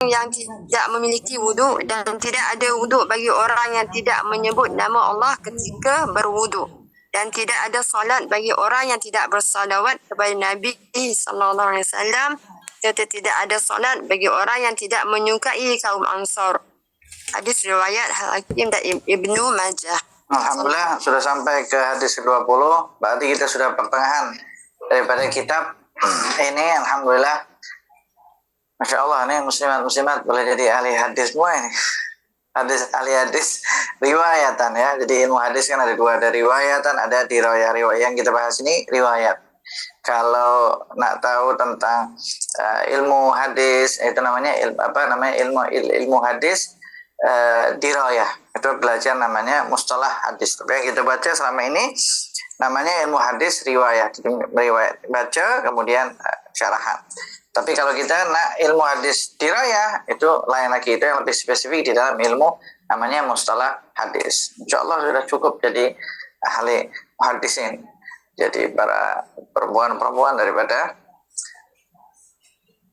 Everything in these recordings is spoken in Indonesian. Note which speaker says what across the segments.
Speaker 1: yang tidak memiliki wudu dan tidak ada wudu bagi orang yang tidak menyebut nama Allah ketika berwudu, dan tidak ada salat bagi orang yang tidak bersalawat kepada Nabi sallallahu alaihi wasallam, serta tidak ada salat bagi orang yang tidak menyukai kaum Ansar. Hadis riwayat Hakim dan Ibnu Majah.
Speaker 2: Alhamdulillah sudah sampai ke hadis ke-20. Berarti kita sudah pertengahan daripada kitab ini. Alhamdulillah, Masya Allah, ini muslimat-muslimat boleh jadi ahli hadis semua ini. Ahli hadis riwayatan ya. Jadi ilmu hadis kan ada dua, ada riwayatan, ada dirayah. Riwayat yang kita bahas ini riwayat. Kalau nak tahu tentang ilmu hadis, itu namanya ilmu hadis dirayah. Itu belajar namanya mustalah hadis. Tapi yang kita baca selama ini namanya ilmu hadis riwayat. Riwayat baca kemudian syarahan. Tapi kalau kita nak ilmu hadis dirayah, itu lain lagi, itu yang lebih spesifik di dalam ilmu namanya mustalah hadis. Insyaallah sudah cukup jadi ahli hadisin. Jadi para perempuan-perempuan daripada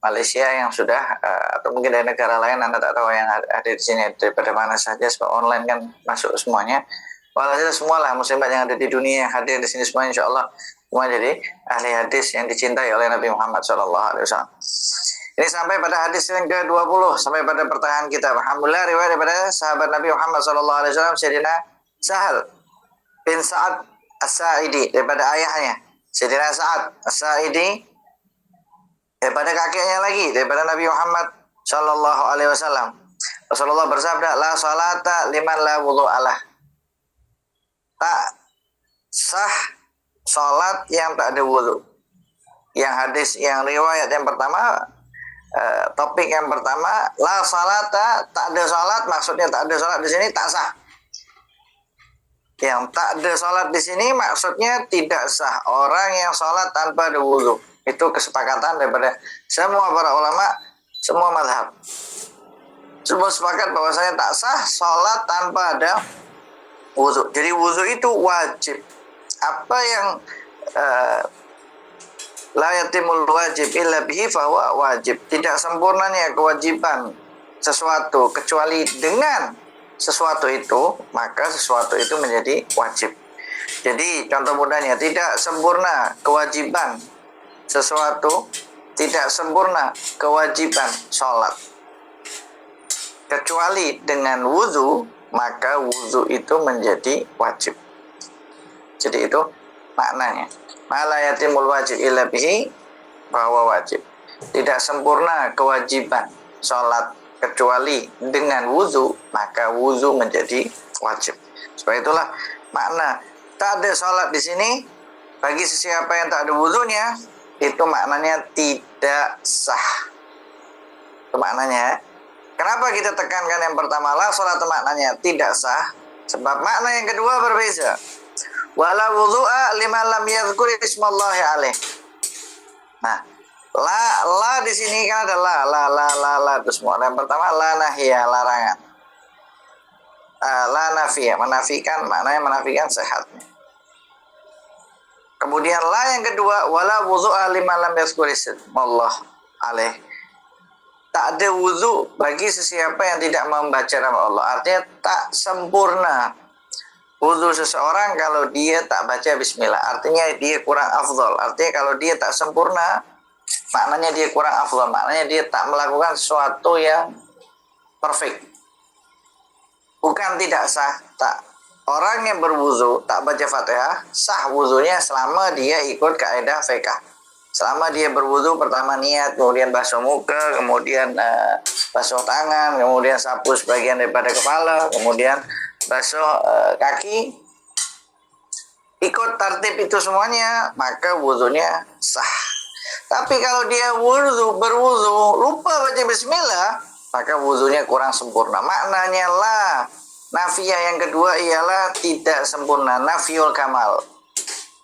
Speaker 2: Malaysia yang sudah atau mungkin dari negara lain, Anda tak tahu yang ada di sini daripada mana saja, sebab online kan masuk semuanya. Walhasil semualah muslimat yang ada di dunia yang hadir di sini semua, insyaallah semua jadi ahli hadis yang dicintai oleh Nabi Muhammad SAW. Ini sampai pada hadis yang ke-20, sampai pada pertengahan kita. Alhamdulillah, riwayat daripada sahabat Nabi Muhammad SAW, Sayyidina Sahal bin Sa'ad As-Sa'idi, daripada ayahnya Sayyidina Sa'ad As-Sa'idi, daripada kakeknya lagi, daripada Nabi Muhammad SAW. Rasulullah bersabda, la salata liman la wudu'alah. Tak sah salat yang tak ada wudu. Yang hadis, yang riwayat yang pertama, topik yang pertama, la salata, tak ada salat, maksudnya tak ada salat di sini tak sah. Yang tak ada salat di sini maksudnya tidak sah. Orang yang salat tanpa ada wudu. Itu kesepakatan daripada semua para ulama, semua mazhab. Semua sepakat bahwasanya tak sah salat tanpa ada wudu. Jadi wudu itu wajib. Apa yang la yatimul wajib illa bihi fahuwa wajib. Tidak sempurnanya kewajiban sesuatu kecuali dengan sesuatu itu, maka sesuatu itu menjadi wajib. Jadi contoh mudahnya, tidak sempurna kewajiban sesuatu, tidak sempurna kewajiban sholat kecuali dengan wudu, maka wudu itu menjadi wajib. Jadi itu maknanya. Ma la yatimul wajib illa bihi bahwa wajib. Tidak sempurna kewajiban sholat kecuali dengan wudu, maka wudu menjadi wajib. Sebab itulah makna tak ada sholat di sini bagi sesiapa yang tak ada wudunya, itu maknanya tidak sah. Itu maknanya. Kenapa kita tekankan yang pertama la sholat, maknanya tidak sah? Sebab makna yang kedua berbeza. Wala wudu'a liman lam yadhkur ismallahi alaih. Nah, la di sini kan ada la itu semua. Yang pertama la nahiyah, larangan. La nafiyah, menafikan, maknanya menafikan sehatnya. Kemudian la yang kedua, wala wudu'a liman lam yadhkur ismallahi alaih. Tak ada wudu bagi sesiapa yang tidak membaca nama Allah. Artinya tak sempurna wudu seseorang kalau dia tak baca bismillah. Artinya dia kurang afdol. Artinya kalau dia tak sempurna, maknanya dia kurang afdol. Maknanya dia tak melakukan sesuatu yang perfect. Bukan tidak sah. Tak. Orang yang berwudu tak baca Fatihah, sah wudunya selama dia ikut kaidah fiqh. Selama dia berwudu, pertama niat, kemudian basuh muka, kemudian basuh tangan, kemudian sapu sebagian daripada kepala, kemudian basuh kaki, ikut tertib itu semuanya, maka wudunya sah. Tapi kalau dia berwudu lupa baca bismillah, maka wudunya kurang sempurna. Maknanya la nafiyah yang kedua ialah tidak sempurna, nafiyul kamal.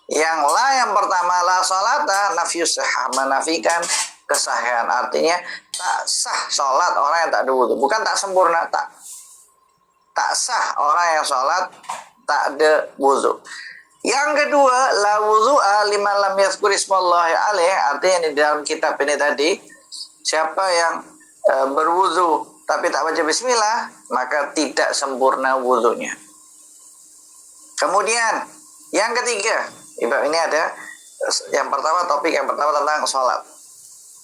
Speaker 2: Yang la yang pertama la salata, nafiyus sahah, menafikan kesahihan. Artinya tak sah salat orang yang tak ada wudu. Bukan tak sempurna, tak sah orang yang salat tak ada wudu. Yang kedua, la wudu'a liman lam yadhkur ismallahi alaih. Artinya di dalam kitab ini tadi, siapa yang berwudu tapi tak baca bismillah, maka tidak sempurna wudunya. Kemudian yang ketiga, ini ada yang pertama, topik yang pertama tentang sholat,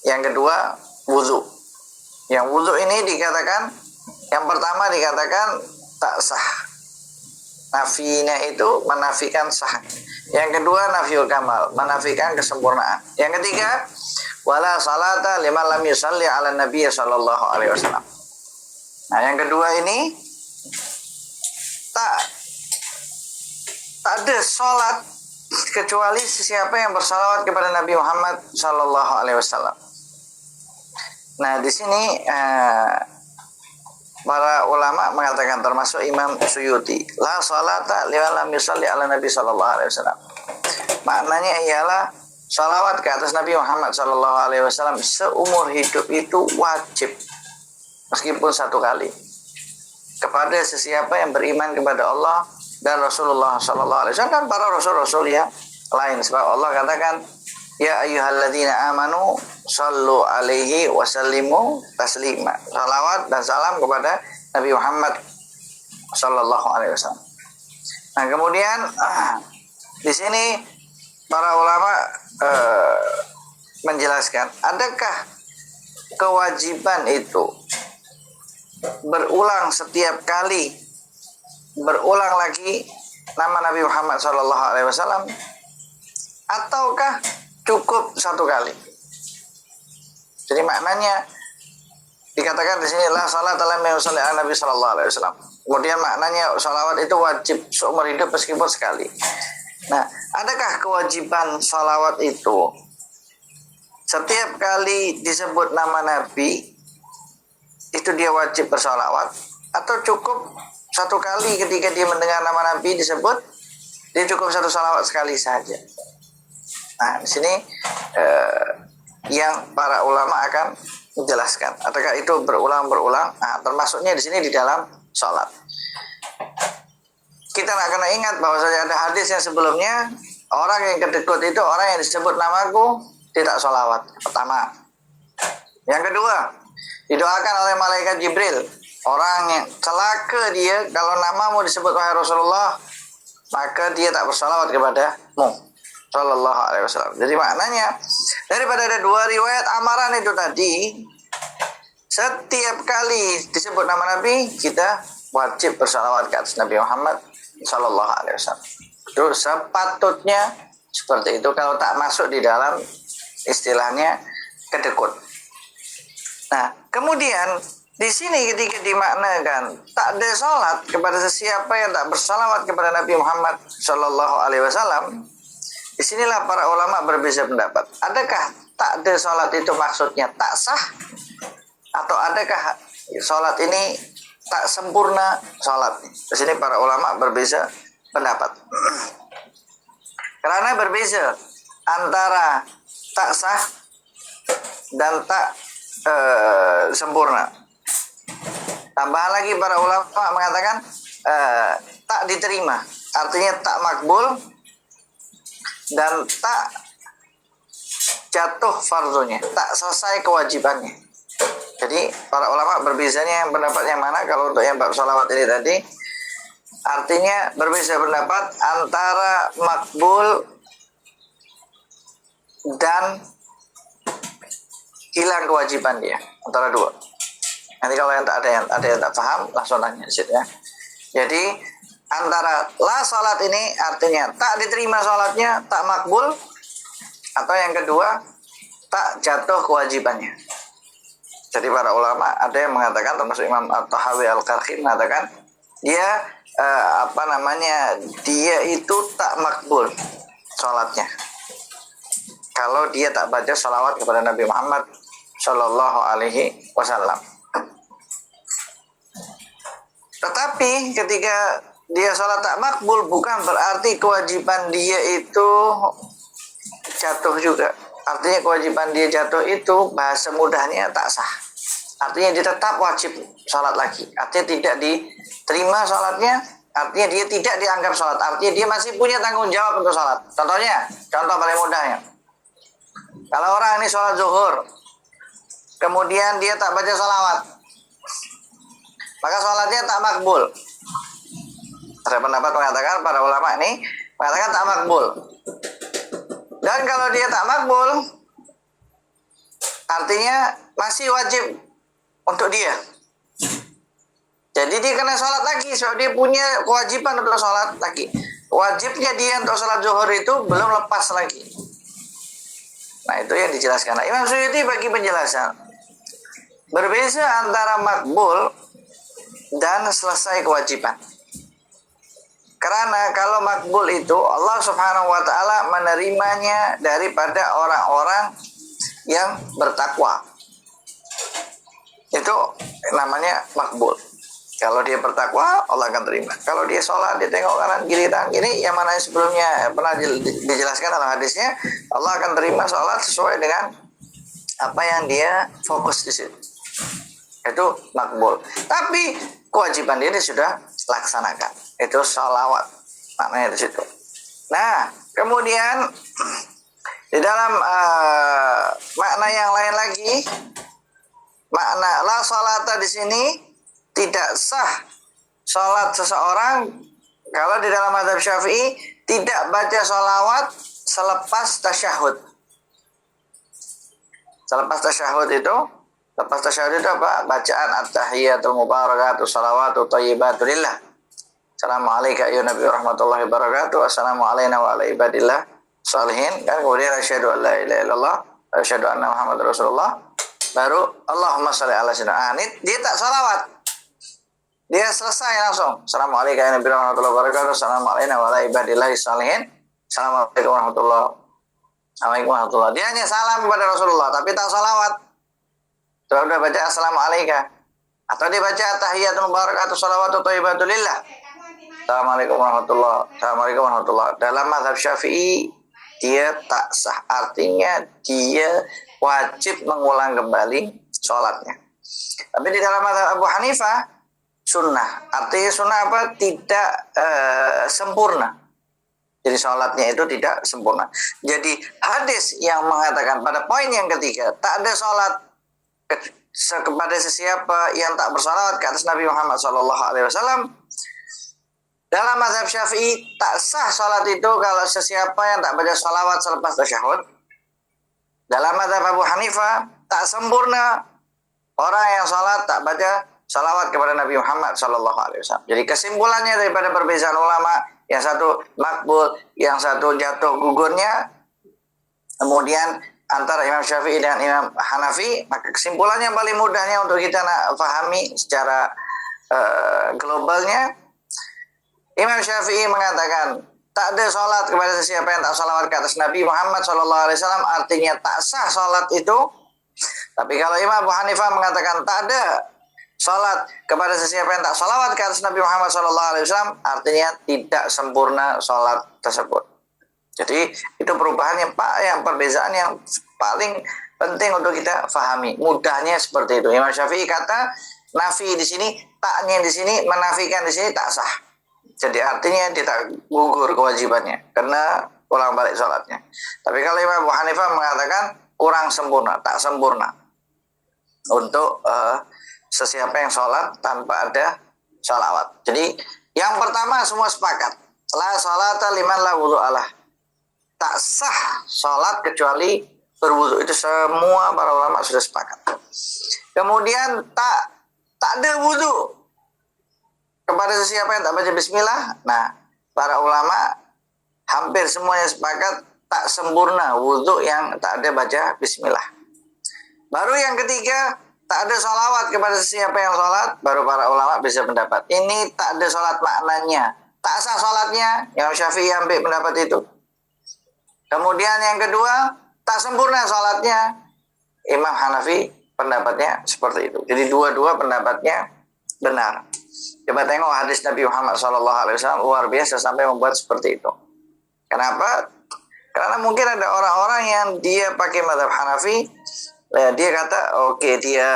Speaker 2: yang kedua wudu. Yang wudu ini dikatakan, yang pertama dikatakan tak sah, nafinya itu menafikan sah. Yang kedua nafiul kamal, menafikan kesempurnaan. Yang ketiga, wala salata liman lam yusalli ala nabiy sallallahu alaihi wasallam. Nah, yang kedua ini tak ada sholat kecuali siapa yang bersalawat kepada Nabi Muhammad sallallahu alaihi wasallam. Nah, di sini para ulama mengatakan, termasuk Imam Suyuti, la salata liman lam yusalli ala nabi sallallahu alaihi wasallam. Maknanya ialah salawat ke atas Nabi Muhammad sallallahu alaihi wasallam seumur hidup itu wajib, meskipun satu kali, kepada sesiapa yang beriman kepada Allah dan Rasulullah sallallahu alaihi wasallam dan para rasul-rasul yang lain. Sebab Allah katakan, ya ayyuhalladzina amanu sallu alaihi wasallimu taslima. Salawat dan salam kepada Nabi Muhammad sallallahu alaihi wasallam. Nah, kemudian di sini para ulama menjelaskan, adakah kewajiban itu berulang setiap kali, berulang lagi nama Nabi Muhammad sallallahu alaihi wasallam, ataukah cukup satu kali? Jadi maknanya dikatakan di sini la salat ala Nabi sallallahu alaihi wasallam. Kemudian maknanya salawat itu wajib seumur hidup meskipun sekali. Nah, adakah kewajiban salawat itu setiap kali disebut nama Nabi itu dia wajib bersalawat, atau cukup satu kali ketika dia mendengar nama Nabi disebut, dia cukup satu salawat sekali saja? Nah, di sini yang para ulama akan menjelaskan, apakah itu berulang-berulang. Nah, termasuknya di sini di dalam sholat. Kita nak kena ingat bahwa ada hadis yang sebelumnya, orang yang kedekut itu orang yang disebut namaku tidak sholawat. Pertama. Yang kedua, didoakan oleh malaikat Jibril, orang yang celaka dia kalau namamu disebut wahai Rasulullah, maka dia tak bersalawat kepadamu sallallahu alaihi wasallam. Jadi maknanya, daripada ada dua riwayat amaran itu tadi, setiap kali disebut nama Nabi, kita wajib bersalawat ke atas Nabi Muhammad sallallahu alaihi wasallam. Itu sepatutnya seperti itu, kalau tak masuk di dalam istilahnya kedekut. Nah, kemudian di sini ketika dimaknakan tak ada salat kepada sesiapa yang tak bersalawat kepada Nabi Muhammad sallallahu alaihi wasallam, disinilah para ulama berbeza pendapat. Adakah tak ada salat itu maksudnya tak sah, atau adakah salat ini tak sempurna salat? Di sini para ulama berbeza pendapat. Karena berbeza antara tak sah dan tak sempurna. Tambahan lagi para ulama mengatakan tak diterima, artinya tak makbul dan tak jatuh fardunya, tak selesai kewajibannya. Jadi para ulama berbezanya yang pendapat yang mana. Kalau untuk yang bab salawat ini tadi, artinya berbeza pendapat antara makbul dan hilang kewajiban dia, antara dua. Nanti kalau yang tak ada yang tak paham, langsung tanya di situ ya. Jadi antara la salat ini artinya tak diterima salatnya, tak makbul, atau yang kedua tak jatuh kewajibannya. Jadi para ulama ada yang mengatakan, termasuk Imam At-Tahawi Al-Karhi mengatakan dia dia itu tak makbul salatnya kalau dia tak baca salawat kepada Nabi Muhammad Sallallahu Alaihi Wasallam. Tetapi ketika dia sholat tak makbul, bukan berarti kewajiban dia itu jatuh juga. Artinya kewajiban dia jatuh itu bahasa mudahnya tak sah. Artinya dia tetap wajib sholat lagi. Artinya tidak diterima sholatnya. Artinya dia tidak dianggap sholat. Artinya dia masih punya tanggung jawab untuk sholat. Contohnya, contoh paling mudahnya, kalau orang ini sholat zuhur, kemudian dia tak baca sholawat, maka sholatnya tak makbul. Ada pendapat mengatakan, para ulama ini mengatakan tak makbul. Dan kalau dia tak makbul, artinya masih wajib untuk dia. Jadi dia kena sholat lagi, so dia punya kewajiban untuk sholat lagi. Wajibnya dia untuk sholat zuhur itu belum lepas lagi. Nah, itu yang dijelaskan. Nah, Imam Suyuti bagi penjelasan, berbeda antara makbul dan selesai kewajiban. Karena kalau makbul itu Allah Subhanahu wa taala menerimanya daripada orang-orang yang bertakwa. Itu namanya makbul. Kalau dia bertakwa, Allah akan terima. Kalau dia sholat, dia tengok kanan kiri tangan kiri, yang mana sebelumnya pernah dijelaskan dalam hadisnya, Allah akan terima sholat sesuai dengan apa yang dia fokus di situ. Itu makbul. Tapi kewajiban dia sudah laksanakan. Itu sholawat. Maknanya di situ. Nah, kemudian di dalam makna yang lain lagi, makna la sholata di sini tidak sah sholat seseorang kalau di dalam mazhab Syafi'i tidak baca sholawat selepas tasyahud. Selepas tasyahud itu apa? Bacaan at-tahiyatul mubarakatuh salawatu thayyibatu lillah. Assalamualaikum ya Nabi warahmatullahi wabarakatuh. Assalamualaikum wa ala ibadillah sholihin. Kan kemudian asyhadu an la ilaha illallah wa asyhadu anna Muhammadar Rasulullah. Baru Allahumma sholli ala sayyidina. Ini dia tak sholawat. Dia selesai langsung. Assalamualaikum ya Nabi warahmatullahi wabarakatuh. Assalamualaikum wa ala ibadillah sholihin. Assalamualaikum warahmatullahi wabarakatuh. Dia hanya salam kepada Rasulullah tapi tak sholawat. Sudah baca assalamualaikum. Atau dia baca tahiyatul mubarakatuh salawatu thayyibatu lillah. Assalamualaikum warahmatullahi. Dalam mazhab Syafi'i dia tak sah. Artinya dia wajib mengulang kembali sholatnya. Tapi di dalam mazhab Abu Hanifah sunnah. Artinya sunnah apa? Tidak sempurna. Jadi sholatnya itu tidak sempurna. Jadi hadis yang mengatakan pada poin yang ketiga, tak ada sholat kepada sesiapa yang tak bersalawat ke atas Nabi Muhammad SAW. Dalam mazhab Syafi'i tak sah sholat itu kalau sesiapa yang tak baca salawat selepas tasyahud. Dalam mazhab Abu Hanifah tak sempurna orang yang sholat tak baca salawat kepada Nabi Muhammad SAW. Jadi kesimpulannya daripada perbedaan ulama, yang satu makbul, yang satu jatuh gugurnya, kemudian antara Imam Syafi'i dan Imam Hanafi, maka kesimpulannya yang paling mudahnya untuk kita pahami secara globalnya, Imam Syafi'i mengatakan tak ada sholat kepada sesiapa yang tak sholawat ke atas Nabi Muhammad SAW, artinya tak sah sholat itu. Tapi kalau Imam Abu Hanifah mengatakan tak ada sholat kepada sesiapa yang tak sholawat ke atas Nabi Muhammad SAW, artinya tidak sempurna sholat tersebut. Jadi itu perubahan yang perbedaan yang paling penting untuk kita fahami. Mudahnya seperti itu. Imam Syafi'i kata nafi di sini, taknya di sini, menafikan di sini tak sah. Jadi artinya dia tak gugur kewajibannya karena ulang balik sholatnya. Tapi kalau Imam Abu Hanifah mengatakan kurang sempurna, tak sempurna untuk sesiapa yang sholat tanpa ada sholawat. Jadi yang pertama semua sepakat, la sholata liman la wudu'alah. Tak sah sholat kecuali berwudu. Itu semua para ulama sudah sepakat. Kemudian tak ada wudu kepada sesiapa yang tak baca bismillah. Nah, para ulama hampir semuanya sepakat tak sempurna wudu yang tak ada baca bismillah. Baru yang ketiga, tak ada sholawat kepada sesiapa yang sholat. Baru para ulama bisa pendapat ini tak ada sholat maknanya, tak sah sholatnya. Imam Syafi'i ambil pendapat itu. Kemudian yang kedua, tak sempurna sholatnya. Imam Hanafi pendapatnya seperti itu. Jadi dua-dua pendapatnya benar. Coba tengok hadis Nabi Muhammad SAW luar biasa sampai membuat seperti itu. Kenapa? Karena mungkin ada orang-orang yang dia pakai mazhab Hanafi, dia kata dia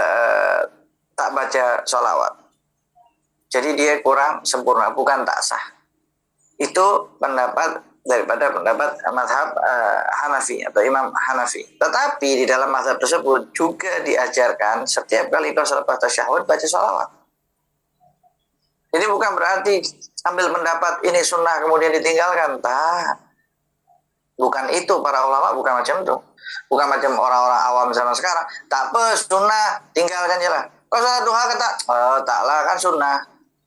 Speaker 2: tak baca sholawat. Jadi dia kurang sempurna, bukan tak sah. Itu pendapat daripada pendapat mazhab Hanafi atau Imam Hanafi. Tetapi di dalam mazhab tersebut juga diajarkan setiap kali kau selepas tasyahud baca sholawat. Jadi bukan berarti ambil pendapat ini sunnah kemudian ditinggalkan. Tak. Bukan itu, para ulama bukan macam itu. Bukan macam orang-orang awam zaman sekarang. Tak apa, sunnah, tinggalkan je lah. Kau sholat duha kata, taklah kan sunnah.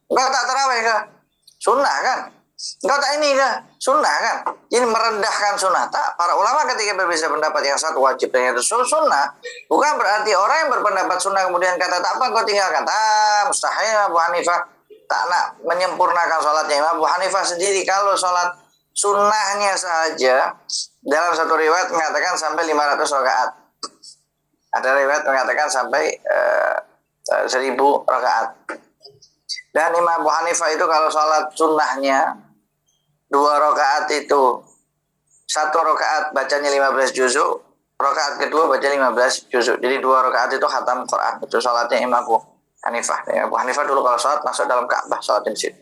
Speaker 2: Kau tak tarawih kah? Sunnah kan? Kau tak ini kah? Sunnah kan? Ini merendahkan sunnah. Tak, para ulama ketika berbeda pendapat yang satu wajib dan yang itu sunnah, bukan berarti orang yang berpendapat sunnah kemudian kata tak apa kau tinggalkan. Tak, mustahil Abu Hanifah tak nak menyempurnakan sholatnya. Imam Abu Hanifah sendiri kalau sholat sunnahnya saja dalam satu riwayat mengatakan sampai 500 rakaat. Ada riwayat mengatakan sampai 1000 rakaat. Dan Imam Abu Hanifah itu kalau sholat sunnahnya 2 rakaat itu 1 rakaat bacanya 15 juzuk, rakaat kedua baca 15 juzuk. Jadi 2 rakaat itu khatam Quran. Itu sholatnya Imam Abu Hanifah. Abu Hanifah dulu kalau sholat masuk dalam Ka'bah, sholat di situ.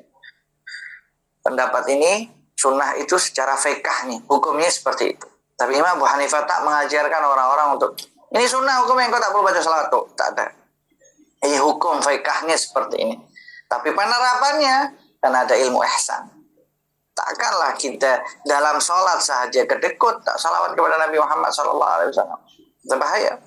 Speaker 2: Pendapat ini sunnah itu secara fikahnya, hukumnya seperti itu. Tapi Imam Abu Hanifah tak mengajarkan orang-orang untuk ini sunnah hukumnya kau tak perlu baca salat tuh, tak ada. Ini hukum fikahnya seperti ini. Tapi penerapannya kan ada ilmu ihsan. Takkanlah kita dalam sholat saja kedekut tak salawat kepada Nabi Muhammad SAW. Itu bahaya.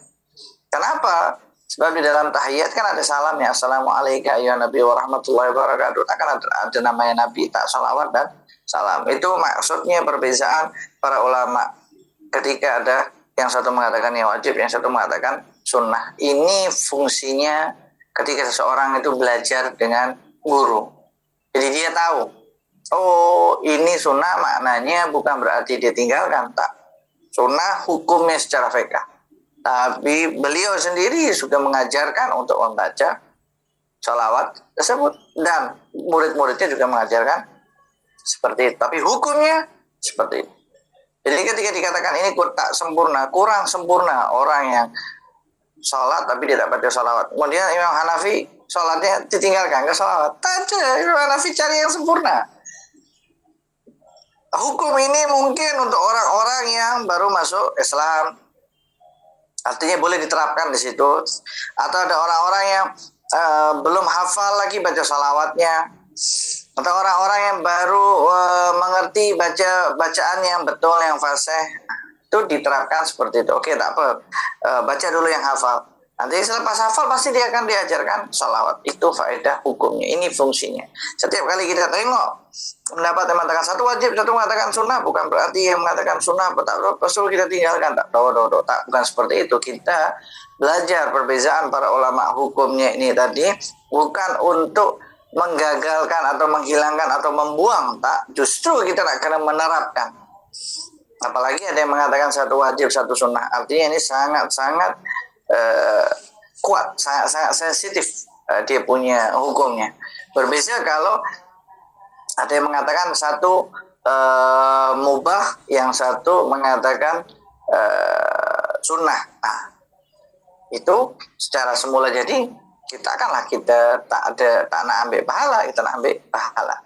Speaker 2: Kenapa? Sebab di dalam tahiyat kan ada salamnya. Assalamualaikum ya Nabi wa rahmatullahi wabarakatuh. Takkan ada namanya Nabi tak salawat dan salam. Itu maksudnya perbezaan para ulama. Ketika ada yang satu mengatakan yang wajib, yang satu mengatakan sunnah. Ini fungsinya ketika seseorang itu belajar dengan guru. Jadi dia tahu, oh ini sunnah maknanya bukan berarti dia tinggalkan. Tak. Sunnah hukumnya secara fikih. Tapi beliau sendiri sudah mengajarkan untuk membaca sholawat tersebut. Dan murid-muridnya juga mengajarkan seperti itu. Tapi hukumnya seperti itu. Jadi ketika dikatakan ini tak sempurna, kurang sempurna orang yang sholat tapi dia tak baca sholawat. Kemudian Imam Hanafi sholatnya ditinggalkan ke sholawat. Tak ada, Imam Hanafi cari yang sempurna. Hukum ini mungkin untuk orang-orang yang baru masuk Islam. Artinya boleh diterapkan di situ. Atau ada orang-orang yang belum hafal lagi baca sholawatnya. Atau orang-orang yang baru mengerti bacaan yang betul, yang fasih, itu diterapkan seperti itu. Oke, tak apa, baca dulu yang hafal. Nanti selepas hafal pasti dia akan diajarkan sholawat. Itu faedah hukumnya, ini fungsinya. Setiap kali kita tengok pendapat yang mengatakan satu wajib, satu mengatakan sunnah, bukan berarti yang mengatakan sunnah betul kita tinggalkan. Tak, bukan seperti itu. Kita belajar perbezaan para ulama hukumnya ini tadi bukan untuk menggagalkan atau menghilangkan atau membuang, tak, justru kita akan menerapkan. Apalagi ada yang mengatakan satu wajib satu sunnah, artinya ini sangat-sangat kuat, sangat sensitif dia punya hukumnya. Berbeda kalau ada yang mengatakan satu mubah, yang satu mengatakan sunnah. Nah, itu secara semula jadi kita tak nak ambil pahala, kita nak ambil pahala.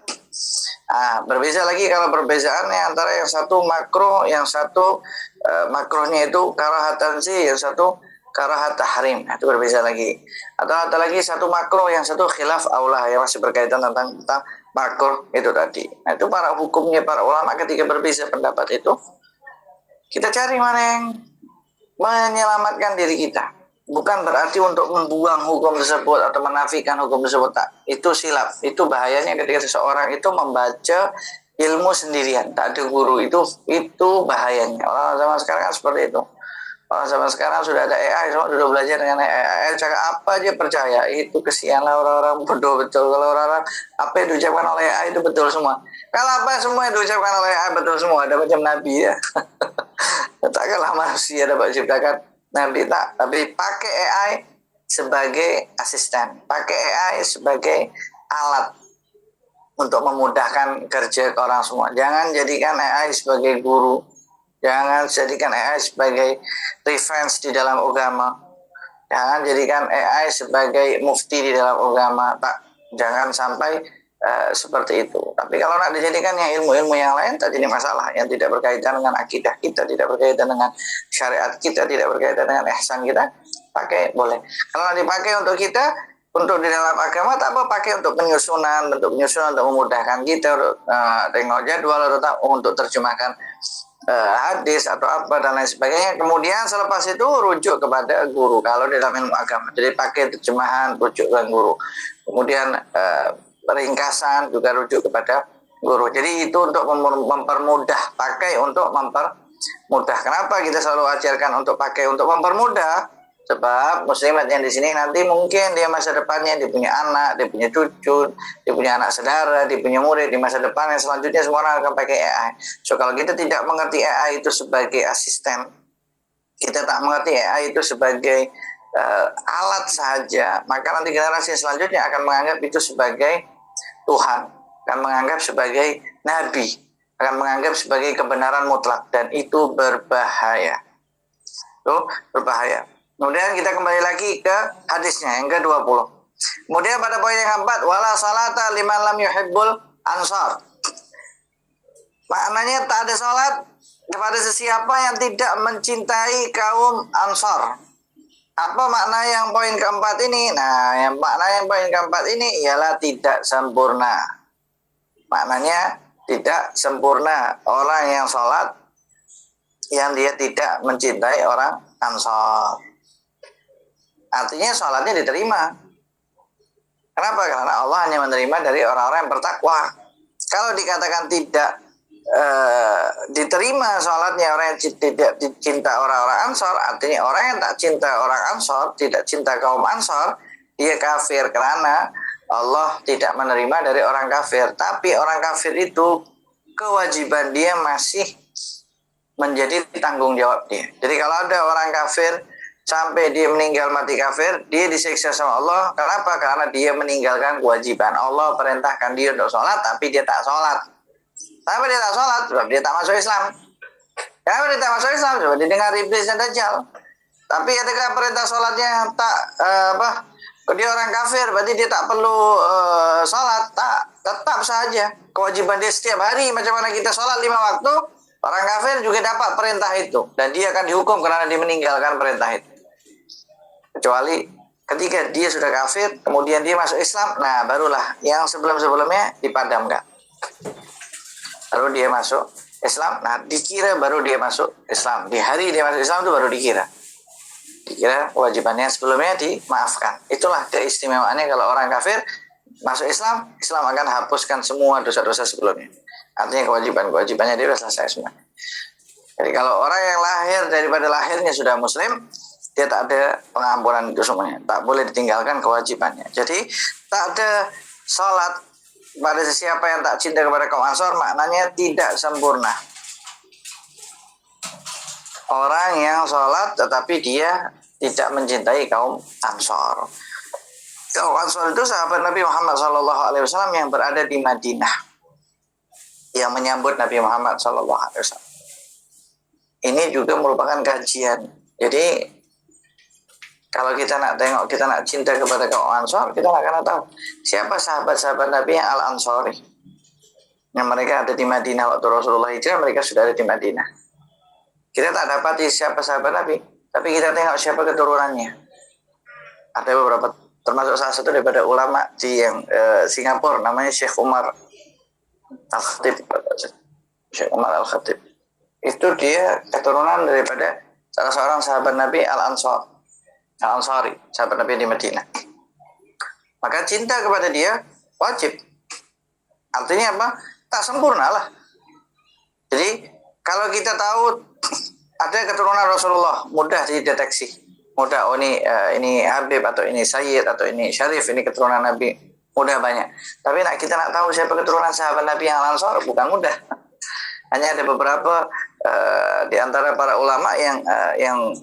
Speaker 2: Berbeza lagi kalau perbezaannya antara yang satu makruh, yang satu makruhnya itu karahat tanzih, yang satu karahat tahrim. Itu berbeza lagi. Atau ada lagi satu makruh, yang satu khilaf aulah, yang masih berkaitan tentang makruh itu tadi. Nah, itu para hukumnya para ulama ketika berbeza pendapat itu, kita cari mana yang menyelamatkan diri kita. Bukan berarti untuk membuang hukum tersebut atau menafikan hukum tersebut. Tak. Itu silap. Itu bahayanya ketika seseorang itu membaca ilmu sendirian. Tak ada guru. Itu bahayanya. Orang zaman sekarang kan seperti itu. Orang zaman sekarang sudah ada AI. Semua sudah belajar dengan AI. Cakap apa aja percaya. Itu kesianlah orang-orang bodoh betul. Kalau orang-orang apa yang diucapkan oleh AI itu betul semua. Kalau apa semua yang diucapkan oleh AI betul semua. Ada macam Nabi ya. Takkanlah manusia dapat ciptakan Nabi, tak, tapi pakai AI sebagai asisten, pakai AI sebagai alat untuk memudahkan kerja ke orang semua. Jangan jadikan AI sebagai guru, jangan jadikan AI sebagai reference di dalam agama, jangan jadikan AI sebagai mufti di dalam agama. Tak, jangan sampai seperti itu. Tapi kalau nak dijadikan yang ilmu-ilmu yang lain, tak jadi masalah. Yang tidak berkaitan dengan akidah kita, tidak berkaitan dengan syariat kita, tidak berkaitan dengan ihsan kita, pakai boleh. Kalau nak dipakai untuk kita, untuk di dalam agama, tak apa, pakai untuk penyusunan, untuk memudahkan kita, tengok jadwal, untuk terjemahkan hadis atau apa dan lain sebagainya. Kemudian selepas itu rujuk kepada guru kalau dalam ilmu agama. Jadi pakai terjemahan, rujuk ke guru. Kemudian ringkasan juga rujuk kepada guru. Jadi itu untuk mempermudah, pakai untuk mempermudah. Kenapa kita selalu ajarkan untuk pakai untuk mempermudah? Sebab muslimat yang di sini nanti mungkin dia masa depannya dia punya anak, dia punya cucu, dia punya anak saudara, dia punya murid di masa depan yang selanjutnya semua orang akan pakai AI. So kalau kita tidak mengerti AI itu sebagai asisten, kita tak mengerti AI itu sebagai alat saja, maka nanti generasi selanjutnya akan menganggap itu sebagai Tuhan, akan menganggap sebagai nabi, akan menganggap sebagai kebenaran mutlak, dan itu berbahaya. Itu berbahaya. Kemudian kita kembali lagi ke hadisnya yang ke-20. Kemudian pada poin yang keempat, wala salata liman lam yuhibbul ansar. Maknanya tak ada salat kepada sesiapa yang tidak mencintai kaum Ansar. Apa makna yang poin keempat ini? Nah, makna yang poin keempat ini ialah tidak sempurna. Maknanya tidak sempurna orang yang sholat yang dia tidak mencintai orang Ansar. Artinya sholatnya diterima. Kenapa? Karena Allah hanya menerima dari orang-orang yang bertakwa. Kalau dikatakan tidak diterima sholatnya orang yang tidak cinta orang-orang Ansor, artinya orang yang tak cinta orang Ansor, tidak cinta kaum Ansor, dia kafir karena Allah tidak menerima dari orang kafir. Tapi orang kafir itu kewajiban dia masih menjadi tanggung jawab dia. Jadi kalau ada orang kafir sampai dia meninggal mati kafir, dia disiksa sama Allah. Kenapa? Karena dia meninggalkan kewajiban. Allah perintahkan dia untuk sholat, tapi dia tak sholat. Kenapa dia tak sholat? Sebab dia tak masuk Islam. Kenapa dia tak masuk Islam? Sebab dia dengar iblis dan dajjal. Tapi adakah perintah sholatnya tak dia orang kafir, berarti dia tak perlu sholat? Tak, tetap saja kewajiban dia setiap hari. Macam mana kita sholat 5 waktu, orang kafir juga dapat perintah itu, dan dia akan dihukum karena dia meninggalkan perintah itu. Kecuali ketika dia sudah kafir, kemudian dia masuk Islam, nah barulah yang sebelum-sebelumnya dipadamkan. Baru dia masuk Islam, nah dikira baru dia masuk Islam. Di hari dia masuk Islam itu baru dikira kewajibannya sebelumnya dimaafkan. Itulah keistimewaannya kalau orang kafir masuk Islam, Islam akan hapuskan semua dosa-dosa sebelumnya. Artinya kewajibannya dia sudah selesai semua. Jadi kalau orang yang lahir daripada lahirnya sudah Muslim, dia tak ada pengampunan itu semuanya, tak boleh ditinggalkan kewajibannya. Jadi tak ada sholat pada siapa yang tak cinta kepada kaum Ansor, maknanya tidak sempurna. Orang yang sholat tetapi dia tidak mencintai kaum Ansor. Kaum Ansor itu sahabat Nabi Muhammad SAW yang berada di Madinah, yang menyambut Nabi Muhammad SAW. Ini juga merupakan kajian. Jadi kalau kita nak tengok, kita nak cinta kepada kaum Ansor, kita akan tahu siapa sahabat-sahabat Nabi yang Al-Ansori, yang mereka ada di Madinah waktu Rasulullah hijrah, mereka sudah ada di Madinah. Kita tak dapati siapa sahabat Nabi, tapi kita tengok siapa keturunannya. Ada beberapa, termasuk salah satu daripada ulama di yang Singapura, namanya Syekh Umar Al-Khatib. Syekh Umar Al-Khatib itu dia keturunan daripada salah seorang sahabat Nabi Al-Ansari, sahabat Nabi di Madinah. Maka cinta kepada dia wajib. Artinya apa? Tak sempurna lah. Jadi kalau kita tahu ada keturunan Rasulullah, mudah dideteksi. Mudah, oh ini Habib, atau ini Sayyid, atau ini Syarif, ini keturunan Nabi. Mudah banyak. Tapi kita nak tahu siapa keturunan sahabat Nabi yang Al-Ansar, bukan mudah. Hanya ada beberapa di antara para ulama yang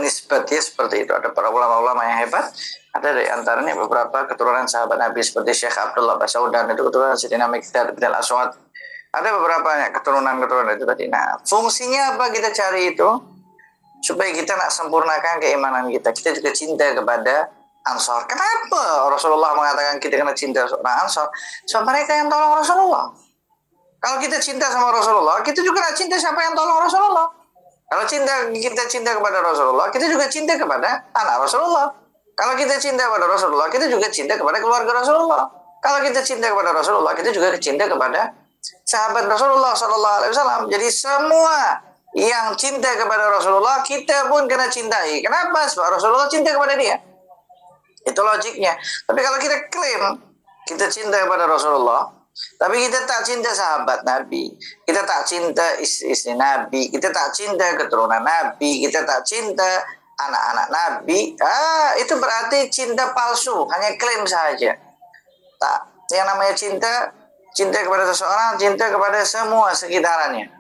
Speaker 2: nisbatnya seperti itu. Ada para ulama-ulama yang hebat, ada di antaranya beberapa keturunan sahabat Nabi seperti Syekh Abdullah Basaudan, itu keturunan Sayyidina Miqdad bin Al-Aswad. Ada beberapa keturunan itu tadi. Nah, fungsinya apa kita cari itu? Supaya kita nak sempurnakan keimanan kita. Kita juga cinta kepada Ansor. Kenapa Rasulullah mengatakan kita kena cinta orang Ansor? Sebab mereka yang tolong Rasulullah. Kalau kita cinta sama Rasulullah, kita juga nak cinta siapa yang tolong Rasulullah. Kalau kita cinta kepada Rasulullah, kita juga cinta kepada anak Rasulullah. Kalau kita cinta kepada Rasulullah, kita juga cinta kepada keluarga Rasulullah. Kalau kita cinta kepada Rasulullah, kita juga cinta kepada sahabat Rasulullah Sallallahu Alaihi Wasallam. Jadi semua yang cinta kepada Rasulullah, kita pun kena cintai. Kenapa? Sebab Rasulullah cinta kepada dia. Itu logiknya. Tapi kalau kita klaim kita cinta kepada Rasulullah, tapi kita tak cinta sahabat Nabi, kita tak cinta istri Nabi, kita tak cinta keturunan Nabi, kita tak cinta anak-anak Nabi, itu berarti cinta palsu, hanya klaim saja. Tak, yang namanya cinta kepada seseorang, cinta kepada semua sekitarannya.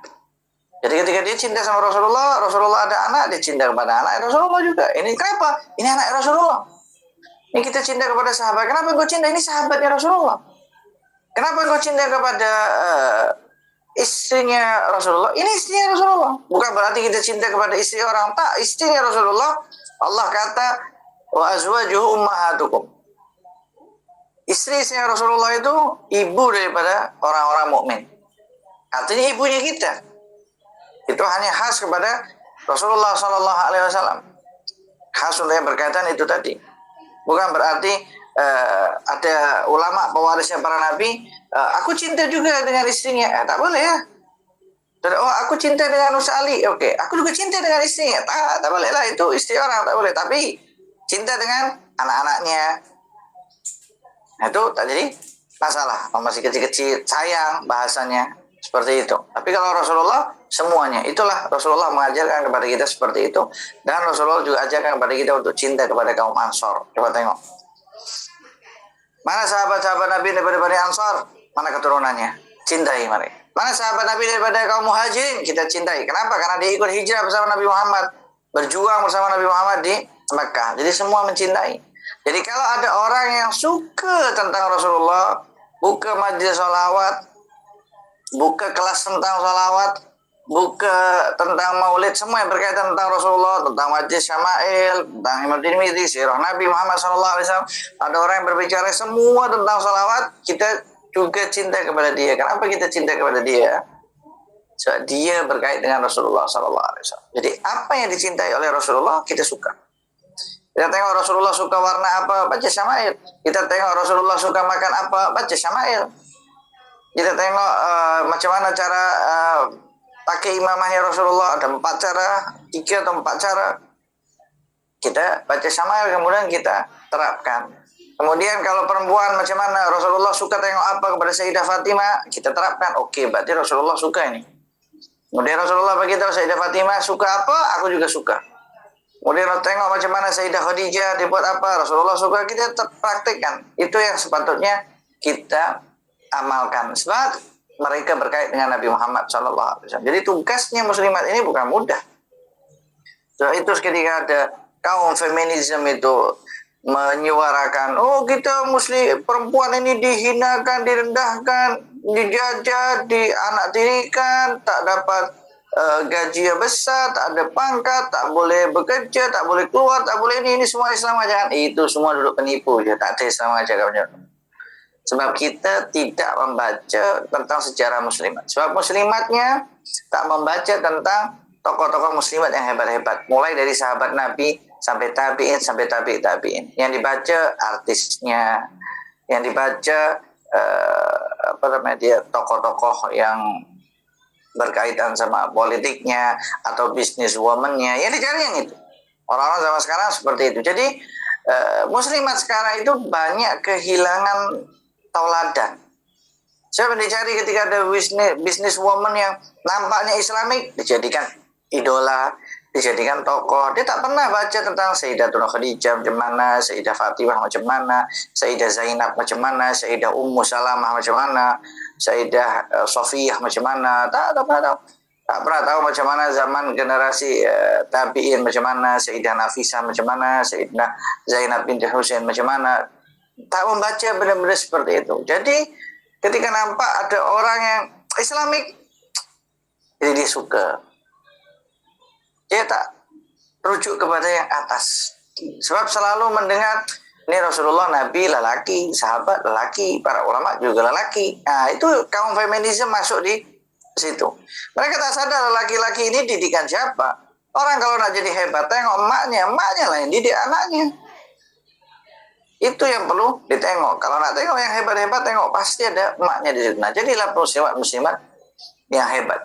Speaker 2: Jadi ketika dia cinta sama Rasulullah, Rasulullah ada anak, dia cinta kepada anak Rasulullah juga. Ini kenapa? Ini anak Rasulullah. Ini kita cinta kepada sahabat. Kenapa engkau cinta? Ini sahabatnya Rasulullah. Kenapa engkau cinta kepada istrinya Rasulullah? Ini istrinya Rasulullah. Bukan berarti kita cinta kepada istri orang. Tak, istrinya Rasulullah. Allah kata, wa azwajuhu ummahatukum. Istri-istrinya Rasulullah itu ibu daripada orang-orang mukmin. Artinya ibunya kita. Itu hanya khas kepada Rasulullah Sallallahu Alaihi Wasallam. Khas untuk yang berkaitan itu tadi. Bukan berarti ada ulama pewarisnya para nabi, aku cinta juga dengan istrinya. Tak boleh ya. Oh, aku cinta dengan Nusa Ali. Oke, aku juga cinta dengan istrinya. Tak boleh lah, itu istri orang, tak boleh. Tapi cinta dengan anak-anaknya, itu tak jadi masalah. Kalau masih kecil-kecil, sayang bahasanya. Seperti itu. Tapi kalau Rasulullah, semuanya. Itulah Rasulullah mengajarkan kepada kita seperti itu. Dan Rasulullah juga ajarkan kepada kita untuk cinta kepada kaum Ansor. Coba tengok. Mana sahabat-sahabat Nabi daripada Bani Ansor? Mana keturunannya? Cintai mereka. Mana sahabat Nabi daripada kaum Muhajirin? Kita cintai. Kenapa? Karena dia ikut hijrah bersama Nabi Muhammad. Berjuang bersama Nabi Muhammad di Mekah. Jadi semua mencintai. Jadi kalau ada orang yang suka tentang Rasulullah, buka majelis sholawat, buka kelas tentang sholawat, buka tentang maulid, semua yang berkaitan tentang Rasulullah, tentang majlis syama'il, tentang Imam Tirmidzi, sirah Nabi Muhammad SAW. Ada orang yang berbicara semua tentang sholawat, kita juga cinta kepada dia. Kenapa kita cinta kepada dia? Sebab dia berkait dengan Rasulullah SAW. Jadi apa yang dicintai oleh Rasulullah, kita suka. Kita tengok Rasulullah suka warna apa, baca syama'il. Kita tengok Rasulullah suka makan apa, baca syama'il. Kita tengok macam mana cara pakai imamahnya Rasulullah. Ada 4 cara, 3 atau 4 cara. Kita baca syama'il, kemudian kita terapkan. Kemudian kalau perempuan macam mana, Rasulullah suka tengok apa kepada Sayyidah Fatimah, kita terapkan. Oke, berarti Rasulullah suka ini. Kemudian Rasulullah beritahu Sayyidah Fatimah suka apa, aku juga suka. Kemudian tengok macam mana Sayyidah Khadijah dibuat apa, Rasulullah suka, kita praktikkan. Itu yang sepatutnya kita amalkan. Sebab mereka berkait dengan Nabi Muhammad SAW. Jadi tugasnya muslimat ini bukan mudah. So, itu ketika ada kaum feminisme itu menyuarakan, oh kita muslim perempuan ini dihinakan, direndahkan, dijajah, dianak tirikan, tak dapat gaji yang besar, tak ada pangkat, tak boleh bekerja, tak boleh keluar, tak boleh ini semua Islam ajaran. Itu semua duduk penipu je, tak ada Islam ajaran. Sebab kita tidak membaca tentang sejarah muslimat. Sebab muslimatnya tak membaca tentang tokoh-tokoh muslimat yang hebat-hebat. Mulai dari sahabat Nabi sampai tabi'in, sampai tabi'in. Yang dibaca artisnya, yang dibaca tokoh-tokoh yang berkaitan sama politiknya atau bisnis woman-nya. Yang dicari yang itu. Orang-orang zaman sekarang seperti itu. Jadi muslimat sekarang itu banyak kehilangan tauladan. Siapa yang dicari ketika ada bisnis woman yang nampaknya Islamik, dijadikan idola, dijadikan tokoh. Dia tak pernah baca tentang Sayyidatuna Khadijah macam mana, Sayyidah Fatimah macam mana, Sayyidah Zainab macam mana, Sayyidah Ummu Salamah macam mana, Sayyidah Sofiyah macam mana. Tak pernah tahu. Tak pernah tahu macam mana zaman generasi tabi'in macam mana, Sayyidah Nafisah macam mana, Sayyidah Zainab binti Husain macam mana. Tak membaca benar-benar seperti itu. Jadi ketika nampak ada orang yang Islamik, jadi dia suka. Dia tak rujuk kepada yang atas. Sebab selalu mendengar Ini Rasulullah, Nabi lelaki, sahabat lelaki, para ulama juga lelaki. Nah, itu kaum feminisme masuk di situ. Mereka tak sadar laki-laki ini didikan siapa. Orang kalau nak jadi hebat, tengok emaknya lah yang didik anaknya. Itu yang perlu ditengok. Kalau nak tengok yang hebat-hebat, tengok pasti ada emaknya di situ. Nah, jadilah muslimat yang hebat.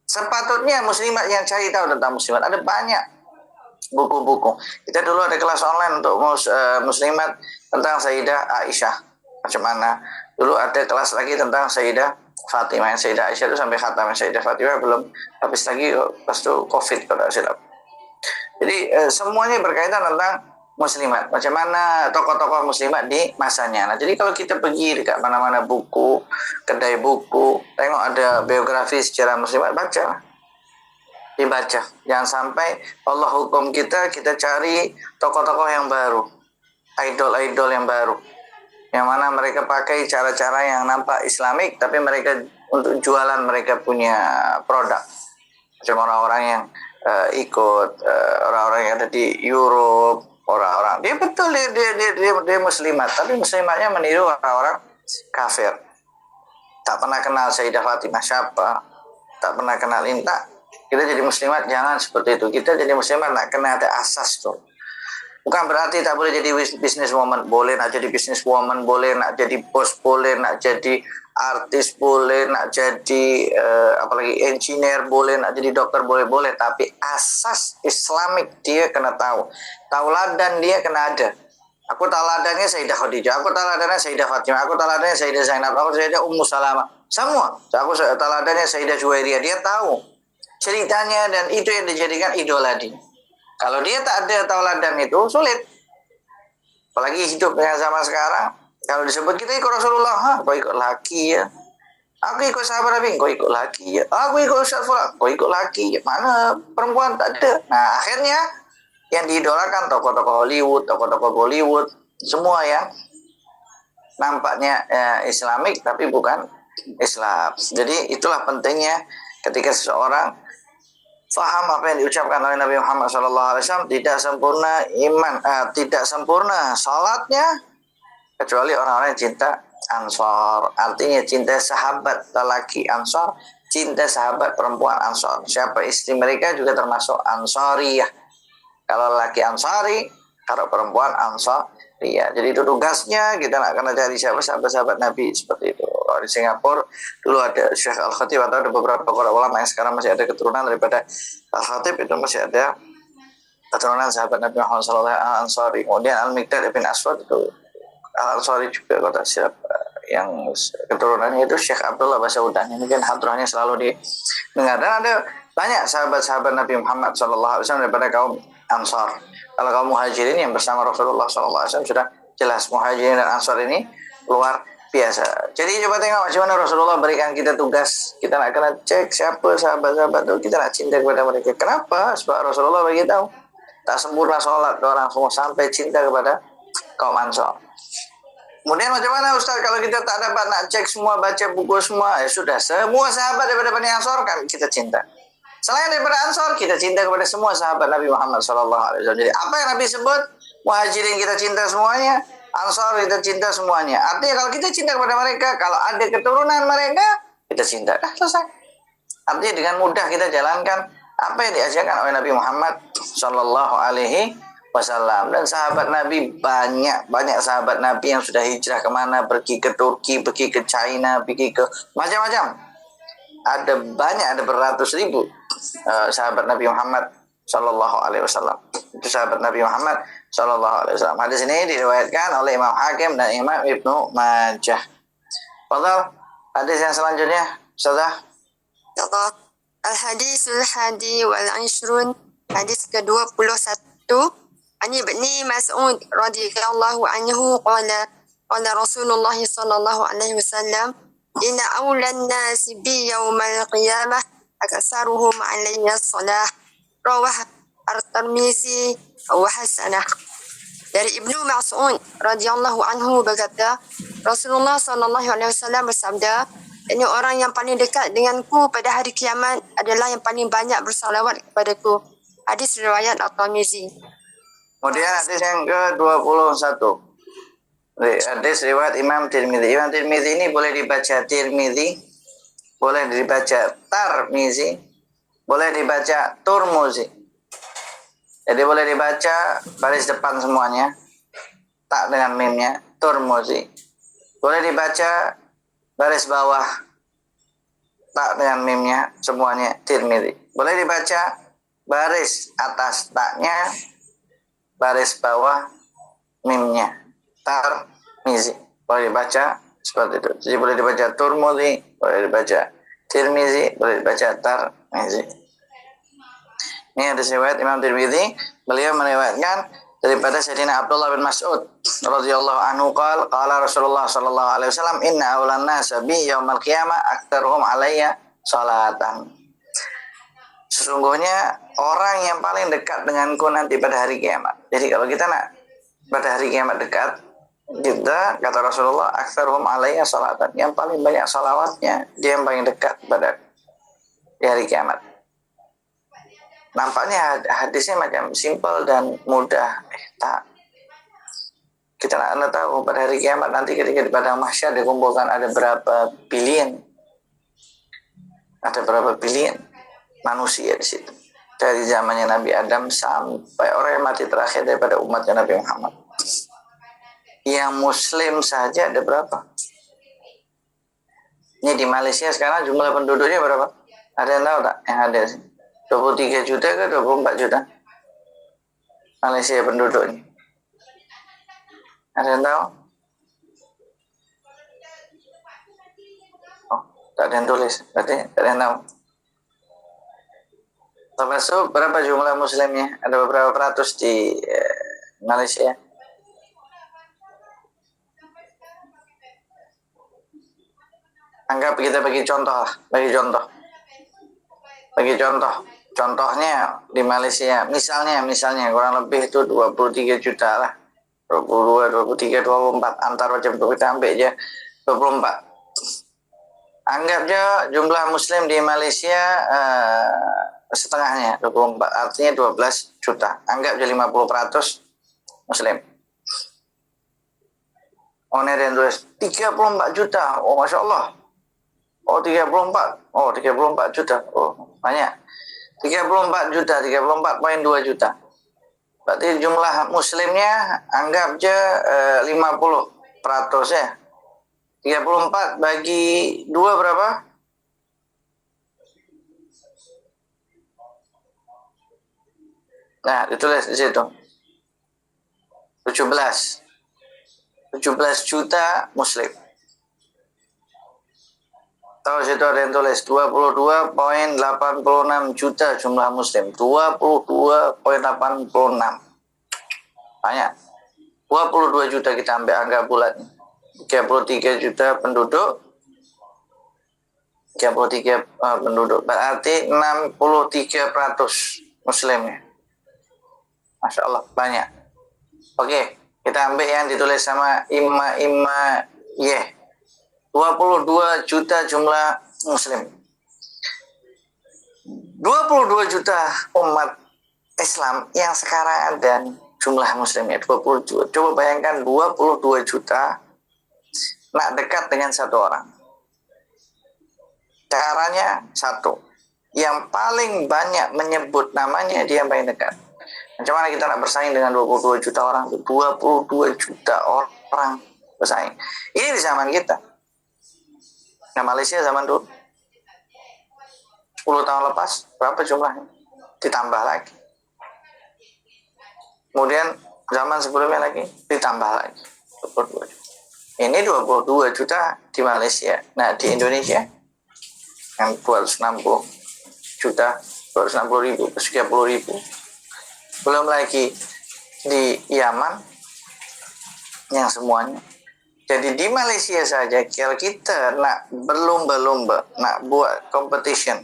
Speaker 2: Sepatutnya muslimat yang cari tahu tentang muslimat. Ada banyak buku-buku. Kita dulu ada kelas online untuk muslimat tentang Sayyidah Aisyah. Macam mana? Dulu ada kelas lagi tentang Sayyidah Fatimah. Sayyidah Aisyah itu sampai khatam. Sayyidah Fatimah belum habis lagi pas itu COVID kalau silap. Jadi semuanya berkaitan tentang muslimat. Macam mana tokoh-tokoh muslimat di masanya. Nah, jadi kalau kita pergi dekat mana-mana buku, kedai buku, tengok ada biografi sejarah muslimat, baca. Dibaca. Jangan sampai Allah hukum kita cari tokoh-tokoh yang baru. Idol-idol yang baru. Yang mana mereka pakai cara-cara yang nampak Islamik, tapi mereka untuk jualan mereka punya produk. Macam orang-orang yang ikut orang-orang yang ada di Europe, orang-orang dia betul dia muslimat, tapi muslimatnya meniru orang-orang kafir. Tak pernah kenal Sayyidah Fatimah siapa, tak pernah kenal Inta. Kita jadi muslimat jangan seperti itu. Kita jadi muslimat nak kena ada asas tuh. Bukan berarti tak boleh jadi business woman, boleh nak jadi business woman, boleh nak jadi bos, boleh nak jadi artis, boleh nak jadi apalagi engineer, boleh nak jadi dokter, boleh, tapi asas Islamik dia kena tahu. Tauladan dia kena ada. Aku tauladannya Sayyidah Khadijah, aku tauladannya Sayyidah Fatimah, aku tauladannya Sayyidah Zainab, aku Sayyidah Ummu Salamah. Semua. Aku tauladannya Sayyidah Juwairiyah. Dia tahu ceritanya dan itu yang dijadikan idola dia. Kalau dia tak ada tauladan itu sulit. Apalagi hidup dengan zaman sekarang. Kalau disebut kita ikut Rasulullah, kau ikut laki ya. Aku ikut sahabat Nabi, kau ikut laki ya. Aku ikut Ustaz Fulan, kau ikut laki ya. Mana perempuan tak ada. Nah, akhirnya yang diidolakan tokoh-tokoh Hollywood, tokoh-tokoh Bollywood, semua yang nampaknya Islamik tapi bukan Islam. Jadi itulah pentingnya ketika seseorang faham apa yang diucapkan oleh Nabi Muhammad SAW. Tidak sempurna iman, tidak sempurna salatnya kecuali orang-orang yang cinta Ansor. Artinya cinta sahabat lelaki Ansor, cinta sahabat perempuan Ansor. Siapa istri mereka juga termasuk Ansoriyah. Kalau lelaki Ansari, kalau perempuan Ansoriyah. Jadi itu tugasnya, kita nak kena cari siapa sahabat-sahabat Nabi seperti itu. Di Singapura dulu ada Syekh Al-Khatib, atau ada beberapa ulama yang sekarang masih ada keturunan daripada Al-Khatib, itu masih ada keturunan sahabat Nabi Muhammad SAW Ansari. Kemudian Al-Miqdad bin Aswad itu Al-Ansari juga, kalau tak silap, yang keturunannya itu Syekh Abdullah Basaudan. Ini kan hadrahnya selalu didengar. Dan ada banyak sahabat-sahabat Nabi Muhammad SAW daripada kaum Ansar. Kalau kaum Muhajirin yang bersama Rasulullah SAW sudah jelas. Muhajirin dan Ansar ini luar biasa. Jadi coba tengok macam mana Rasulullah berikan kita tugas. Kita nak kena cek siapa sahabat-sahabat itu, kita nak cinta kepada mereka. Kenapa? Sebab Rasulullah bagi tahu tak sempurna sholat orang semua sampai cinta kepada kaum Ansar. Kemudian macam mana Ustaz kalau kita tak dapat nak cek semua, baca buku semua, ya sudah, semua sahabat daripada Bani Ansar kan kita cinta. Selain daripada Ansar, kita cinta kepada semua sahabat Nabi Muhammad SAW. Jadi apa yang Nabi sebut, Muhajirin kita cinta semuanya, Ansar kita cinta semuanya. Artinya kalau kita cinta kepada mereka, kalau ada keturunan mereka, kita cinta. Selesai. Artinya dengan mudah kita jalankan apa yang diajarkan oleh Nabi Muhammad SAW. Dan sahabat Nabi banyak sahabat Nabi yang sudah hijrah kemana, pergi ke Turki, pergi ke China, pergi ke macam-macam. Ada banyak, ada beratus ribu sahabat Nabi Muhammad SAW. Itu sahabat Nabi Muhammad SAW. Hadis ini diriwayatkan oleh Imam Hakim dan Imam Ibnu Majah. Fadhal, hadis yang selanjutnya, Ustazah.
Speaker 1: Al-Hadisul Hadi wal Ashrun, hadis ke-21. Ani Ibni Mas'ud radhiyallahu anhu qala Rasulullah sallallahu alaihi wasallam, inna awlan nasi bi yaumal qiyamah aksaruhum alayya salah, rawah At-Tirmizi wa hasanah. Dari Ibnu Mas'ud radhiyallahu anhu berkata, Rasulullah sallallahu alaihi wasallam bersabda, ini orang yang paling dekat denganku pada hari kiamat adalah yang paling banyak bersalawat kepadaku. Hadis riwayat At-Tirmizi.
Speaker 2: Kemudian hadis yang ke-21. Hadis riwayat Imam Tirmidzi. Imam Tirmidzi ini boleh dibaca Tirmidzi, boleh dibaca Tarmizi, boleh dibaca Turmuzi. Jadi boleh dibaca baris depan semuanya, tak dengan mimnya, Turmuzi. Boleh dibaca baris bawah, tak dengan mimnya, semuanya Tirmidzi. Boleh dibaca baris atas taknya, baris bawah mimnya, Tarmizi. Boleh dibaca seperti itu. Jadi boleh dibaca Turmuzi, boleh dibaca Tirmizi, boleh dibaca Tarmizi. Ini ada riwayat Imam Tirmidzi, beliau meriwayatkan daripada Sayyidina Abdullah bin Mas'ud radhiyallahu anhu qala Rasulullah sallallahu alaihi wasallam inna awlan nas bi yaumil qiyamah aktsaruhum alayya salatan. Sesungguhnya orang yang paling dekat denganku nanti pada hari kiamat. Jadi kalau kita nak pada hari kiamat dekat, kita kata Rasulullah aktsaruhum alayya salatan, yang paling banyak salawatnya dia yang paling dekat pada di hari kiamat. Nampaknya hadisnya macam simpel dan mudah. Tak. Kita nak tahu pada hari kiamat nanti ketika di padang mahsyar dikumpulkan ada berapa billion. Ada berapa billion manusia di situ. Dari zamannya Nabi Adam sampai orang yang mati terakhir daripada umatnya Nabi Muhammad. Yang muslim saja ada berapa? Ini di Malaysia sekarang jumlah penduduknya berapa? Ada yang tahu tak yang ada sih? 23 juta ke 24 juta Malaysia penduduknya? Ada yang tahu? Oh, tak ada yang tulis. Berarti tak ada yang tahu. Termasuk berapa jumlah muslimnya? Ada beberapa ratus di Malaysia. Anggap kita bagi contoh. Contohnya di Malaysia, misalnya kurang lebih itu 23 juta lah. 22, 23, 24, antar macam itu kita ambil aja 24. Anggap aja jumlah muslim di Malaysia setengahnya 24, artinya 12 juta. Anggap aja 50% muslim. Oh, ini ada yang tulis 34 juta. Oh, Masya Allah. Oh, 34. Oh, 34 juta. Oh, banyak. 34 juta, 34,2 juta. Berarti jumlah muslimnya anggap aja 50% ya. 34 bagi 2 berapa? Nah, ditulis di situ. 17 juta muslim. Tahu situ ada yang tulis 22,86 juta jumlah muslim. 22,86. Banyak. 22 juta kita ambil angka bulat. 33 juta penduduk. 33 penduduk. Berarti 63% muslimnya. Masya Allah, banyak. Oke, kita ambil yang ditulis sama Imma Yeh. 22 juta jumlah muslim. 22 juta umat Islam yang sekarang ada jumlah muslimnya 20 juta. Coba bayangkan 22 juta nak dekat dengan satu orang. Caranya satu. Yang paling banyak menyebut namanya dia yang paling dekat. Macam mana kita nak bersaing dengan 22 juta orang? 22 juta orang bersaing. Ini di zaman kita. Nah, Malaysia zaman dulu 10 tahun lepas berapa jumlahnya? Ditambah lagi. Kemudian zaman sebelumnya lagi ditambah lagi 22 juta. Ini 22 juta di Malaysia. Nah, di Indonesia yang 260 juta, 260 ribu, 30 ribu. Belum lagi di Yaman yang semuanya. Jadi di Malaysia saja kalau kita nak berlomba-lomba, nak buat competition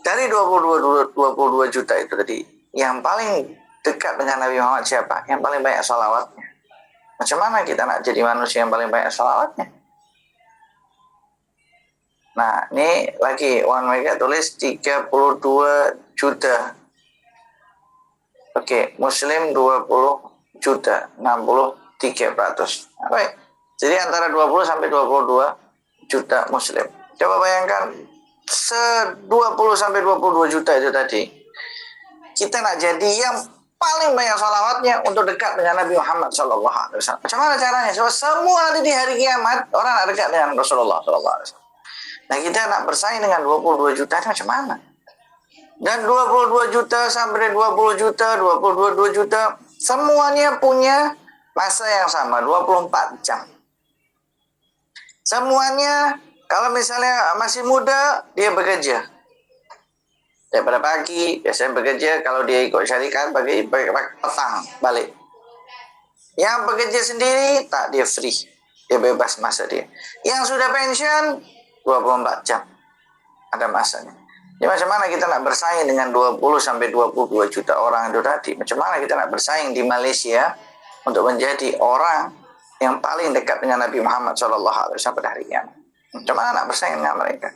Speaker 2: dari 22 juta itu tadi, yang paling dekat dengan Nabi Muhammad siapa? Yang paling banyak salawatnya. Macam mana kita nak jadi manusia yang paling banyak salawatnya? Nah, ini lagi One Mega tulis 32 juta. Oke, Muslim 20 juta, 63 300. Baik. Jadi antara 20 sampai 22 juta muslim. Coba bayangkan 20 sampai 22 juta itu tadi. Kita nak jadi yang paling banyak salawatnya untuk dekat dengan Nabi Muhammad SAW. Macam mana caranya? Sebab semua nanti di hari kiamat orang nak dekat dengan Rasulullah SAW. Nah kita nak bersaing dengan 22 juta itu macam mana? Dan 22 juta sampai 20 juta, 22 juta, semuanya punya masa yang sama, 24 jam. Semuanya, kalau misalnya masih muda, dia bekerja. Daripada pagi, biasanya bekerja, kalau dia ikut syarikat, bagi petang, balik. Yang bekerja sendiri, tak, dia free. Dia bebas masa dia. Yang sudah pensiun, 24 jam. Ada masanya. Jadi macam mana kita nak bersaing dengan 20 sampai 22 juta orang itu tadi? Macam mana kita nak bersaing di Malaysia untuk menjadi orang yang paling dekat dengan Nabi Muhammad SAW pada hari kiamat? Macam mana nak bersaing dengan mereka?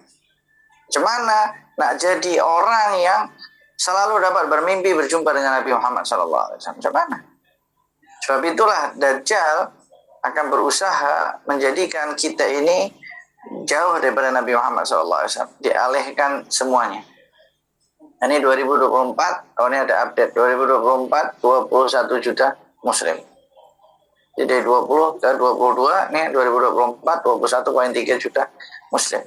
Speaker 2: Macam mana nak jadi orang yang selalu dapat bermimpi berjumpa dengan Nabi Muhammad SAW? Macam mana? Sebab itulah Dajjal akan berusaha menjadikan kita ini jauh daripada Nabi Muhammad SAW, dialihkan semuanya. Ini 2024, tahun ini ada update 2024 21 juta muslim. Jadi 20 ke 22, ini 2024 21,3 juta muslim.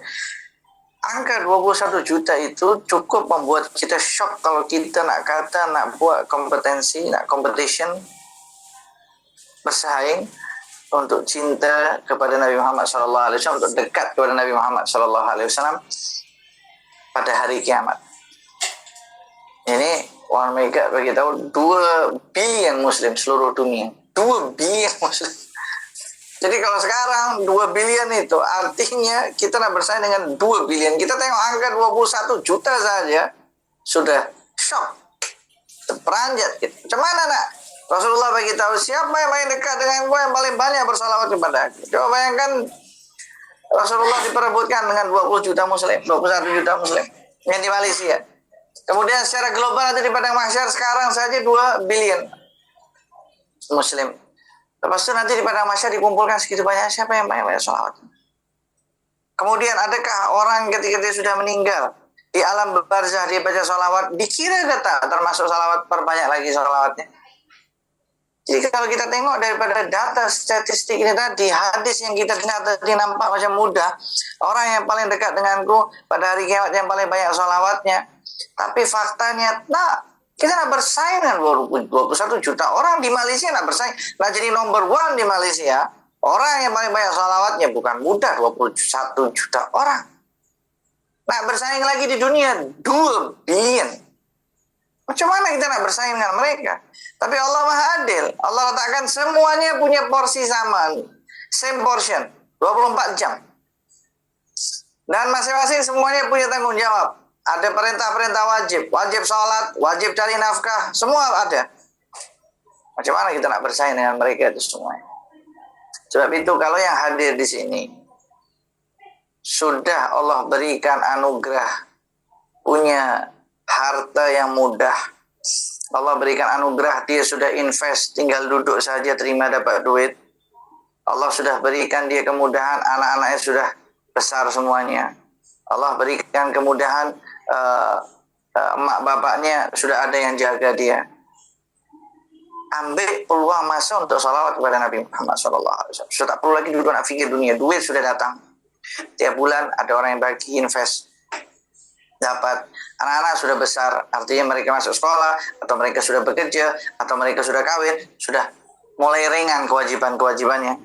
Speaker 2: Angka 21 juta itu cukup membuat kita shock kalau kita nak kata nak buat kompetensi, nak competition, bersaing untuk cinta kepada Nabi Muhammad SAW, untuk dekat kepada Nabi Muhammad SAW pada hari kiamat. Ini One Mega bagi tahu 2 bilion muslim seluruh dunia. 2 bilion muslim. Jadi kalau sekarang 2 bilion itu artinya kita nak bersaing dengan 2 bilion. Kita tengok angka 21 juta saja sudah shock. Terperanjat kita. Macam mana nak? Rasulullah bagi tahu siapa yang paling dekat dengan gue yang paling banyak bersalawat kepada aku. Coba bayangkan Rasulullah diperebutkan dengan 20 juta muslim, 21 juta muslim yang di Malaysia. Kemudian secara global nanti di padang mahsyar sekarang saja 2 bilion muslim. Lepas itu nanti di padang mahsyar dikumpulkan segitu banyak, siapa yang paling banyak salawat? Kemudian adakah orang ketika dia sudah meninggal di alam barzah dia baca salawat, dikira tak termasuk salawat, perbanyak lagi salawatnya? Jadi kalau kita tengok daripada data statistik ini tadi, hadis yang kita dengar tadi nampak macam mudah. Orang yang paling dekat denganku pada hari kiamat yang paling banyak salawatnya. Tapi faktanya, kita nak bersaing dengan 21 juta orang di Malaysia, nak bersaing. Nak jadi number 1 di Malaysia, orang yang paling banyak salawatnya bukan mudah, 21 juta orang. Nak bersaing lagi di dunia, 2 bilion. Macam mana kita nak bersaing dengan mereka? Tapi Allah Maha Adil. Allah letakkan semuanya punya porsi sama. Same portion. 24 jam. Dan masing-masing semuanya punya tanggung jawab. Ada perintah-perintah wajib. Wajib sholat, wajib cari nafkah. Semua ada. Macam mana kita nak bersaing dengan mereka itu semuanya? Sebab itu kalau yang hadir di sini sudah Allah berikan anugerah, punya harta yang mudah. Allah berikan anugerah, dia sudah invest, tinggal duduk saja terima dapat duit. Allah sudah berikan dia kemudahan, anak-anaknya sudah besar semuanya. Allah berikan kemudahan, emak bapaknya sudah ada yang jaga dia. Ambil peluang masa untuk salawat kepada Nabi Muhammad SAW. Sudah tak perlu lagi duduk nak fikir dunia, duit sudah datang. Tiap bulan ada orang yang bagi invest. Dapat, anak-anak sudah besar, artinya mereka masuk sekolah, atau mereka sudah bekerja, atau mereka sudah kawin, sudah mulai ringan kewajiban-kewajibannya.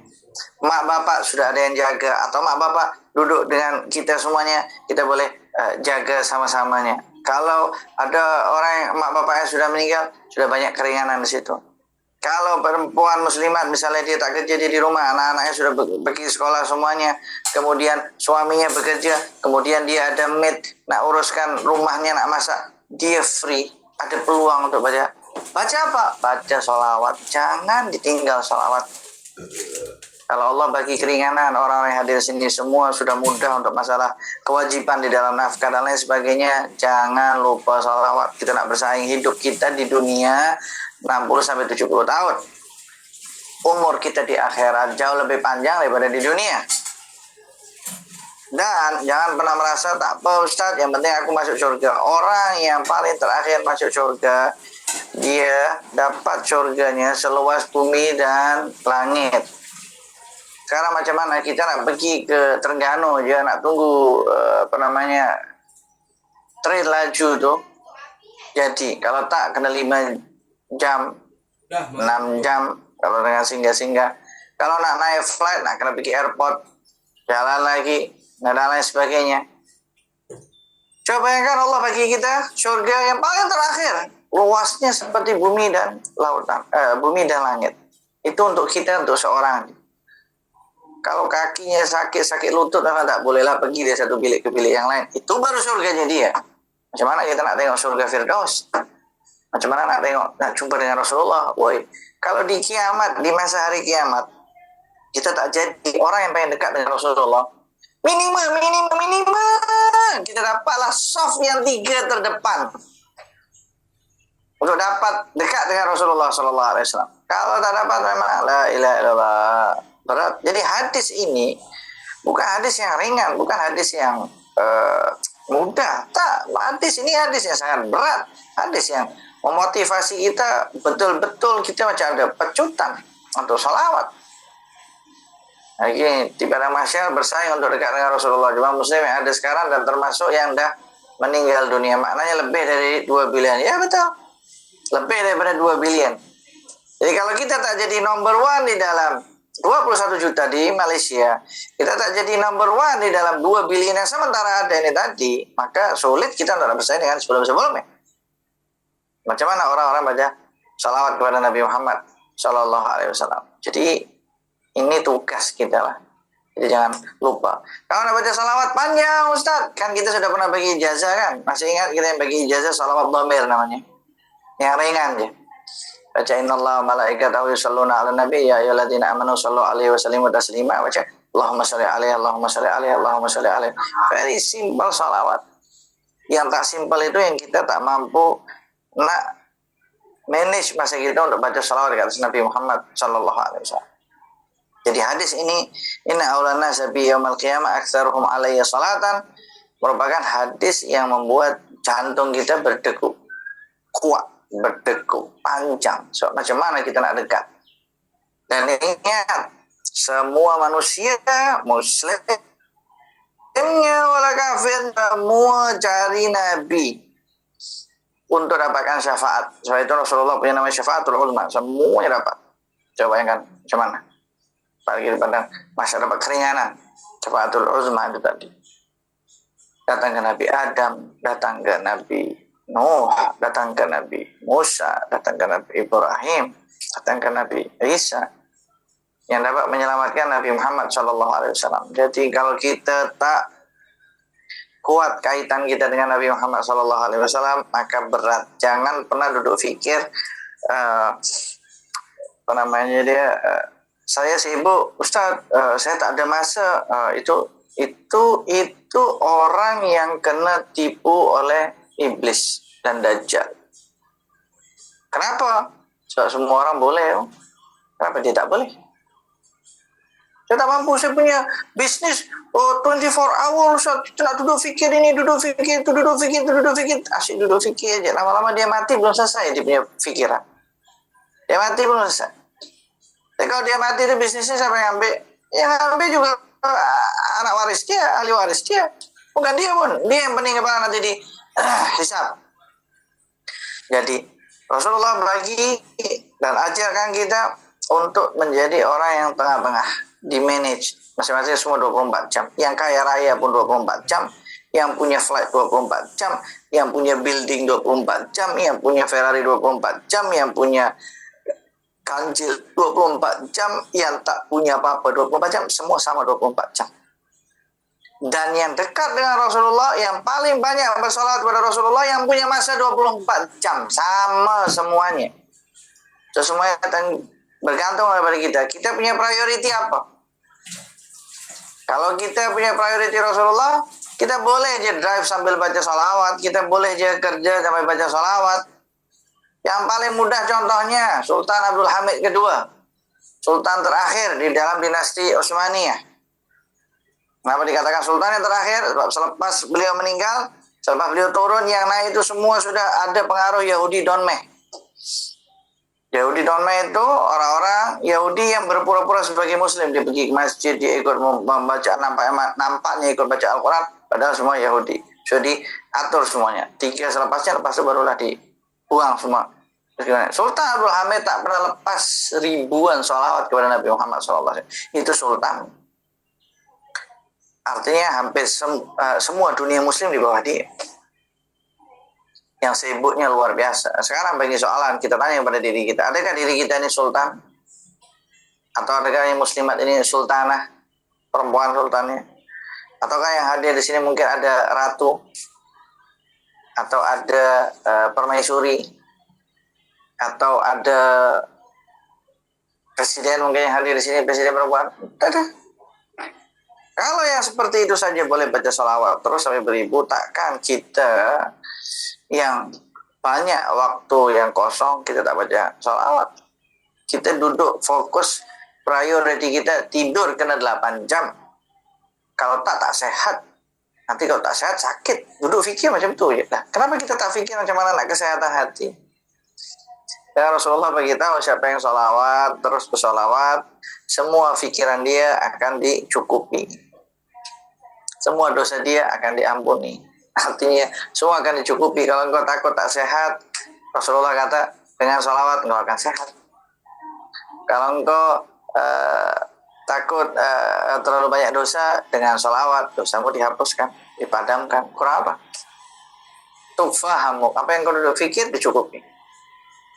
Speaker 2: Mak bapak sudah ada yang jaga, atau mak bapak duduk dengan kita semuanya, kita boleh jaga sama-samanya. Kalau ada orang yang mak bapaknya sudah meninggal, sudah banyak keringanan di situ. Kalau perempuan muslimat misalnya dia tak kerja, dia di rumah, anak-anaknya sudah pergi sekolah semuanya, kemudian suaminya bekerja, kemudian dia ada maid, nak uruskan rumahnya, nak masak, dia free, ada peluang untuk baca. Baca apa? Baca sholawat, jangan ditinggal sholawat. Kalau Allah bagi keringanan, orang-orang yang hadir sini semua sudah mudah untuk masalah kewajiban di dalam nafkah dan lain sebagainya, jangan lupa sholawat. Kita nak bersaing hidup kita di dunia 60-70 tahun. umur kita di akhirat jauh lebih panjang daripada di dunia. Dan jangan pernah merasa tak apa Ustaz, yang penting aku masuk surga. Orang yang paling terakhir masuk surga, dia dapat surganya seluas bumi dan langit. Sekarang macam mana kita nak pergi ke Terengganu je, nak tunggu train laju tu. Jadi kalau tak kena 5 jam, 6 jam kalau dengan singgah-singgah. Kalau nak naik flight, nak kena pergi airport, jalan lagi, dan lain sebagainya. Coba bayangkan Allah bagi kita surga yang paling terakhir, luasnya seperti bumi dan lautan, bumi dan langit. Itu untuk kita, untuk seorang. Kalau kakinya sakit lutut, maka tak bolehlah pergi dari satu bilik ke bilik yang lain. Itu baru surganya dia. Macam mana kita nak tengok surga Firdaus? Macam mana nak jumpa dengan Rasulullah? Woi, kalau di kiamat, di masa hari kiamat, kita tak jadi orang yang pengen dekat dengan Rasulullah. Minimal kita dapatlah soft yang 3 terdepan untuk dapat dekat dengan Rasulullah Sallallahu Alaihi Wasallam. Kalau tak dapat, memang la ilaha illallah, berat. Jadi hadis ini bukan hadis yang ringan, bukan hadis yang mudah. Tak, hadis ini hadis yang sangat berat, hadis yang memotivasi kita betul-betul, kita macam ada pecutan untuk salawat. Lagi di padang mahsyar bersaing untuk dekat dengan Rasulullah. Jemaah muslim yang ada sekarang dan termasuk yang dah meninggal dunia, maknanya lebih dari 2 bilion. Ya betul, lebih daripada 2 bilion. Jadi kalau kita tak jadi number 1 di dalam 21 juta di Malaysia, kita tak jadi number 1 di dalam 2 bilion yang sementara ada ini tadi, maka sulit kita untuk bersaing dengan sebelum-sebelumnya. Macam mana orang-orang baca salawat kepada Nabi Muhammad Sallallahu Alaihi Wasallam. Jadi ini tugas kita lah. Jadi jangan lupa. Kalau nak baca salawat panjang Ustaz, kan kita sudah pernah bagi ijazah kan? Masih ingat kita yang bagi ijazah salawat dhamir namanya? Yang ringan je. Baca innallaha malaikatahu yusholluna 'alan nabi ya ayyuhalladzina amanu shallu 'alaihi wa sallimu taslima. Baca Allahumma shalli 'alaihi Allahumma shalli 'alaihi Allahumma shalli 'alaihi. Very simple salawat. Yang tak simple itu yang kita tak mampu nak manage masa kita untuk baca salawat dekat Nabi Muhammad sallallahu alaihi wasallam. Jadi hadis ini, inna awlan nasa bi yaumil qiyamah aktsaruhum alayya salatan, merupakan hadis yang membuat jantung kita berdegup kuat, berdegup panjang. So, macam mana kita nak dekat? Dan ingat, semua manusia muslimnya wala kafir, semua cari Nabi untuk dapatkan syafaat. Sebab itu Rasulullah punya nama syafaatul uzma, semuanya dapat. Coba bayangkan macam mana? Apalagi dipandang masa dapat keringanan, syafaatul uzma itu tadi. Datang ke Nabi Adam, datang ke Nabi Nuh, datang ke Nabi Musa, datang ke Nabi Ibrahim, datang ke Nabi Isa, yang dapat menyelamatkan Nabi Muhammad SAW. Jadi kalau kita tak kuat kaitan kita dengan Nabi Muhammad SAW, maka berat. Jangan pernah duduk fikir saya sibuk Ustaz, saya tak ada masa. Itu orang yang kena tipu oleh iblis dan dajjal. Kenapa? Sebab semua orang boleh. Kenapa dia tak boleh? Saya tak mampu, saya punya bisnis 24 hour Ustaz. Kita nak duduk fikir ini, duduk fikir itu, duduk fikir itu, duduk fikir. Asyik duduk fikir aja. Lama-lama dia mati belum selesai dia punya fikiran. Dia mati belum selesai. Tapi kalau dia mati itu bisnisnya siapa yang ambil? Yang ambil juga anak waris dia, ahli waris dia. Bukan dia pun. Dia yang pening kepala nanti di hisab. Jadi Rasulullah bagi dan ajarkan kita untuk menjadi orang yang tengah-tengah, di manage masing-masing semua 24 jam. Yang kaya raya pun 24 jam, yang punya flight 24 jam, yang punya building 24 jam, yang punya Ferrari 24 jam, yang punya ganjil 24 jam, yang tak punya apa-apa 24 jam, semua sama 24 jam. Dan yang dekat dengan Rasulullah, yang paling banyak bersolat kepada Rasulullah, yang punya masa 24 jam, sama semuanya. So, semuanya bergantung kepada kita. Kita punya priority apa? Kalau kita punya priority Rasulullah, kita boleh je drive sambil baca salawat, kita boleh je kerja sambil baca salawat. Yang paling mudah contohnya Sultan Abdul Hamid kedua. sultan terakhir di dalam dinasti Utsmaniyah. Kenapa dikatakan sultan yang terakhir? Sebab selepas beliau meninggal, selepas beliau turun, yang naik itu semua sudah ada pengaruh Yahudi Donmeh. Yahudi Donmeh itu orang-orang Yahudi yang berpura-pura sebagai Muslim. Dia pergi ke masjid, dia ikut membaca, nampaknya ikut baca Al-Quran, padahal semua Yahudi. Sudah diatur semuanya. 3 selepasnya, lepas itu barulah dibuang semua. Sultan Abdul Hamid tak pernah lepas ribuan sholawat kepada Nabi Muhammad SAW. Itu sultan. Artinya hampir semua dunia muslim di bawah dia. Yang sibuknya luar biasa. Sekarang bagi soalan, kita tanya kepada diri kita, adakah diri kita ini sultan? Atau adakah yang muslimat ini sultanah? Perempuan sultannya? Ataukah yang hadir di sini mungkin ada ratu? Atau ada permaisuri? Atau ada presiden mungkin yang hadir di sini, presiden perempuan? Tidak ada. Kalau yang seperti itu saja boleh baca sholawat terus sampai beribu, takkan kita yang banyak waktu yang kosong kita tak baca sholawat? Kita duduk fokus, priority kita tidur kena 8 jam. Kalau tak sehat. Nanti kalau tak sehat sakit. Duduk fikir macam tu je. Nah, kenapa kita tak fikir macam mana nak kesehatan hati? Ya Rasulullah beritahu siapa yang sholawat terus bersolawat, semua fikiran dia akan dicukupi, semua dosa dia akan diampuni. Artinya semua akan dicukupi. Kalau engkau takut tak sehat, Rasulullah kata dengan sholawat engkau akan sehat. Kalau engkau takut terlalu banyak dosa, dengan sholawat dosamu dihapuskan, dipadamkan. Kurang apa? Tufahamu, apa yang kau duduk fikir dicukupi.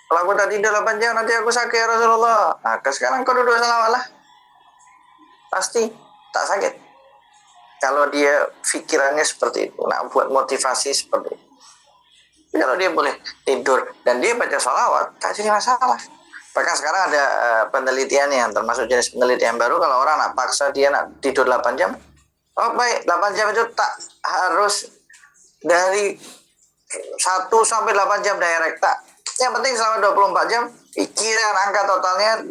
Speaker 2: Kalau aku tak tidur 8 jam, nanti aku sakit ya Rasulullah. Nah, sekarang kau duduk salawat lah. Pasti tak sakit. Kalau dia fikirannya seperti itu, nak buat motivasi seperti itu. Kalau dia boleh tidur dan dia baca salawat, tak jadi masalah. Bahkan sekarang ada penelitian yang termasuk jenis penelitian baru, kalau orang nak paksa dia nak tidur 8 jam, oh baik, 8 jam itu tak harus dari 1 sampai 8 jam direct, tak. Yang penting selama 24 jam, pikiran angka totalnya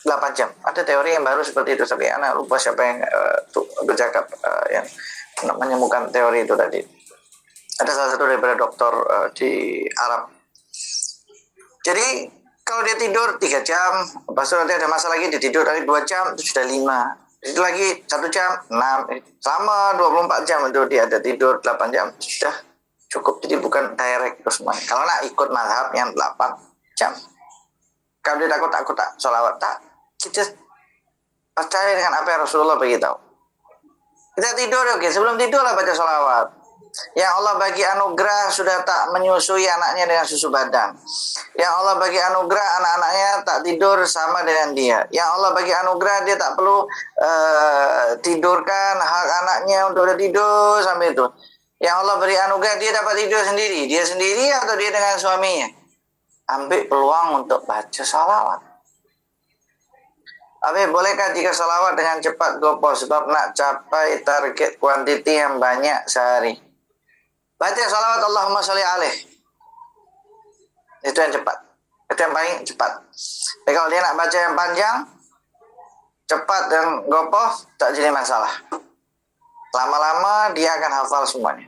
Speaker 2: 8 jam. Ada teori yang baru seperti itu, tapi anak lupa siapa yang bercakap yang menemukan teori itu tadi. Ada salah satu daripada dokter di Arab. Jadi kalau dia tidur 3 jam, lepas itu nanti ada masa lagi dia tidur lagi 2 jam, itu sudah 5. Itu lagi 1 jam, 6. Selama 24 jam itu dia ada tidur 8 jam, sudah cukup. Jadi bukan direct itu semuanya. Kalau nak ikut mazhab yang 8 jam. Kalau dia takut tak sholawat, tak. Kita percaya dengan apa yang Rasulullah beritahu. Kita tidur, oke. Sebelum tidur lah baca sholawat. Yang Allah bagi anugerah sudah tak menyusui anaknya dengan susu badan. Yang Allah bagi anugerah anak-anaknya tak tidur sama dengan dia. Yang Allah bagi anugerah dia tak perlu tidurkan hak anaknya untuk dia tidur sampai itu. Yang Allah beri anugerah dia dapat tidur sendiri. Dia sendiri atau dia dengan suaminya. Ambil peluang untuk baca salawat. Tapi bolehkah jika salawat dengan cepat gopoh sebab nak capai target kuantiti yang banyak sehari? Baca salawat Allahumma sholli alaih. Itu yang cepat. Itu yang paling cepat. Tapi kalau dia nak baca yang panjang, cepat dan gopoh, tak jadi masalah. Lama-lama dia akan hafal semuanya.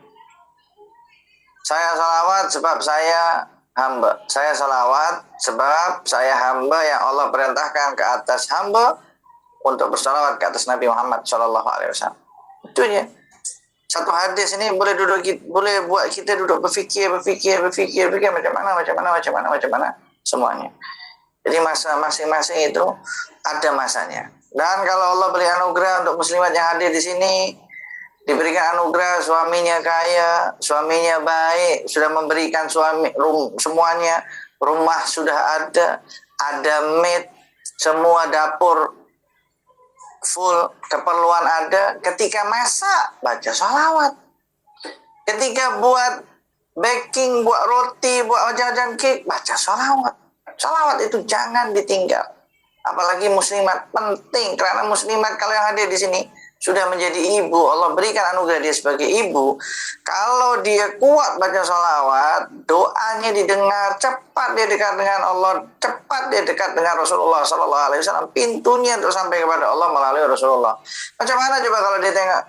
Speaker 2: Saya salawat sebab saya hamba. Saya salawat sebab saya hamba yang Allah perintahkan ke atas hamba untuk bersalawat ke atas Nabi Muhammad SAW. Itu aja. Satu hadis ini boleh buat kita duduk berfikir macam mana semuanya. Jadi masa masing-masing itu ada masanya. Dan kalau Allah beri anugerah untuk muslimat yang hadir di sini, diberikan anugerah suaminya kaya, suaminya baik, sudah memberikan semuanya, rumah sudah ada maid, semua dapur full, keperluan ada. Ketika masak, baca sholawat. Ketika buat baking, buat roti, buat jajan cake, baca sholawat. Sholawat itu jangan ditinggal. Apalagi muslimat, penting. Karena muslimat kalau yang hadir di sini, sudah menjadi ibu, Allah berikan anugerah dia sebagai ibu, kalau dia kuat baca sholawat, doanya didengar, cepat dia dekat dengan Allah, cepat dia dekat dengan Rasulullah Sallallahu Alaihi Wasallam. Pintunya untuk sampai kepada Allah melalui Rasulullah. Macam mana coba kalau dia tengok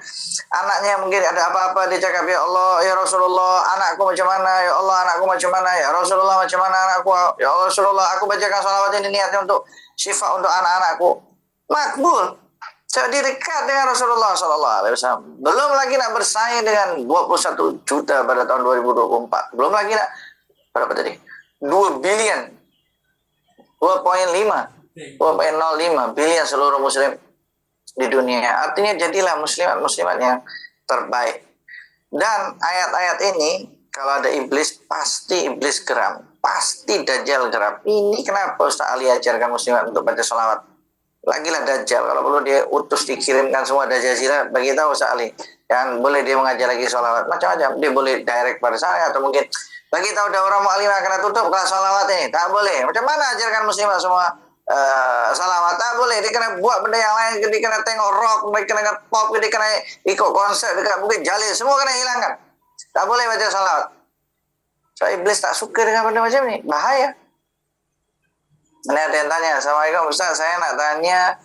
Speaker 2: anaknya mungkin ada apa-apa, dia cakap, ya Allah, ya Rasulullah, anakku macam mana, ya Allah, anakku macam mana, ya Rasulullah, macam mana anakku, ya Allah, Rasulullah, aku bacakan sholawat ini niatnya untuk syifa untuk anak-anakku, makbul. Jadi dia dekat dengan Rasulullah SAW. Belum lagi nak bersaing dengan 21 juta pada tahun 2024. Belum lagi nak, berapa tadi? 2 bilion. 2,05 bilion seluruh muslim di dunia. Artinya jadilah muslimat-muslimat yang terbaik. Dan ayat-ayat ini, kalau ada iblis, pasti iblis geram. Pasti Dajjal geram. Ini kenapa Ustaz Ali ajarkan muslimat untuk baca sholawat? Lagilah Dajjal, kalau perlu dia utus dikirimkan semua Dajjal, bagi tahu Ustaz Ali. Dan boleh dia mengajar lagi sholawat, macam-macam. Dia boleh direct pada saya, atau mungkin bagi tahu daurah mu'alimah kena tutup kelas sholawat ini. Tak boleh. Macam mana ajarkan muslimah semua sholawat? Tak boleh. Dia kena buat benda yang lain, dia kena tengok rock, dia kena pop, dia kena ikut konser dekat Bukit Jalil, semua kena hilangkan. Tak boleh baca sholawat. So iblis tak suka dengan benda macam ni, bahaya. Ini ada yang tanya, Assalamualaikum Ustaz, saya nak tanya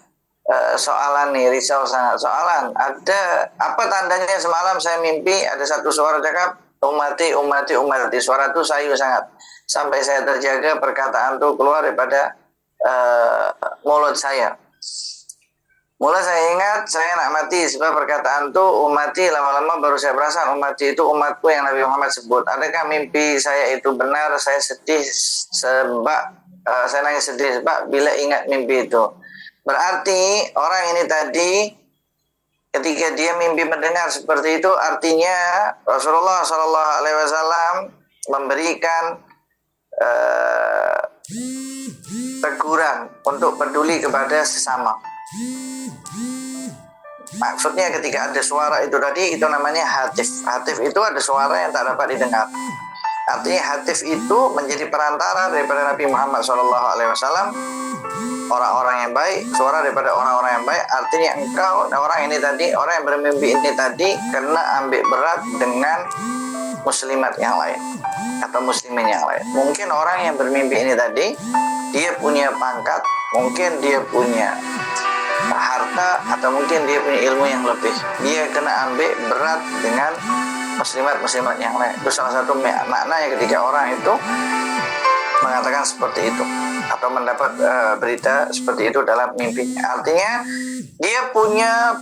Speaker 2: soalan nih, risau sangat. Soalan, ada apa tandanya semalam saya mimpi ada satu suara cakap, umati, umati, umati. Suara itu sayu sangat. Sampai saya terjaga perkataan itu keluar daripada mulut saya. Mulai saya ingat, saya nak mati sebab perkataan itu umati, lama-lama baru saya perasan umati itu umatku yang Nabi Muhammad sebut. Adakah mimpi saya itu benar? Saya sedih sebab saya nangis sedih sebab bila ingat mimpi itu. Berarti orang ini tadi ketika dia mimpi mendengar seperti itu, artinya Rasulullah Sallallahu Alaihi Wasallam memberikan teguran untuk peduli kepada sesama. Maksudnya ketika ada suara itu tadi, itu namanya hatif. Hatif itu ada suara yang tak dapat didengar. Artinya hatif itu menjadi perantara daripada Nabi Muhammad SAW, orang-orang yang baik, suara daripada orang-orang yang baik. Artinya engkau, orang ini tadi, orang yang bermimpi ini tadi, kena ambil berat dengan muslimat yang lain atau muslimin yang lain. Mungkin orang yang bermimpi ini tadi, dia punya pangkat, mungkin dia punya harta, atau mungkin dia punya ilmu yang lebih. Dia kena ambil berat dengan muslimat-muslimat yang lain. Itu salah satu maknanya ketika orang itu mengatakan seperti itu atau mendapat berita seperti itu dalam mimpinya. Artinya dia punya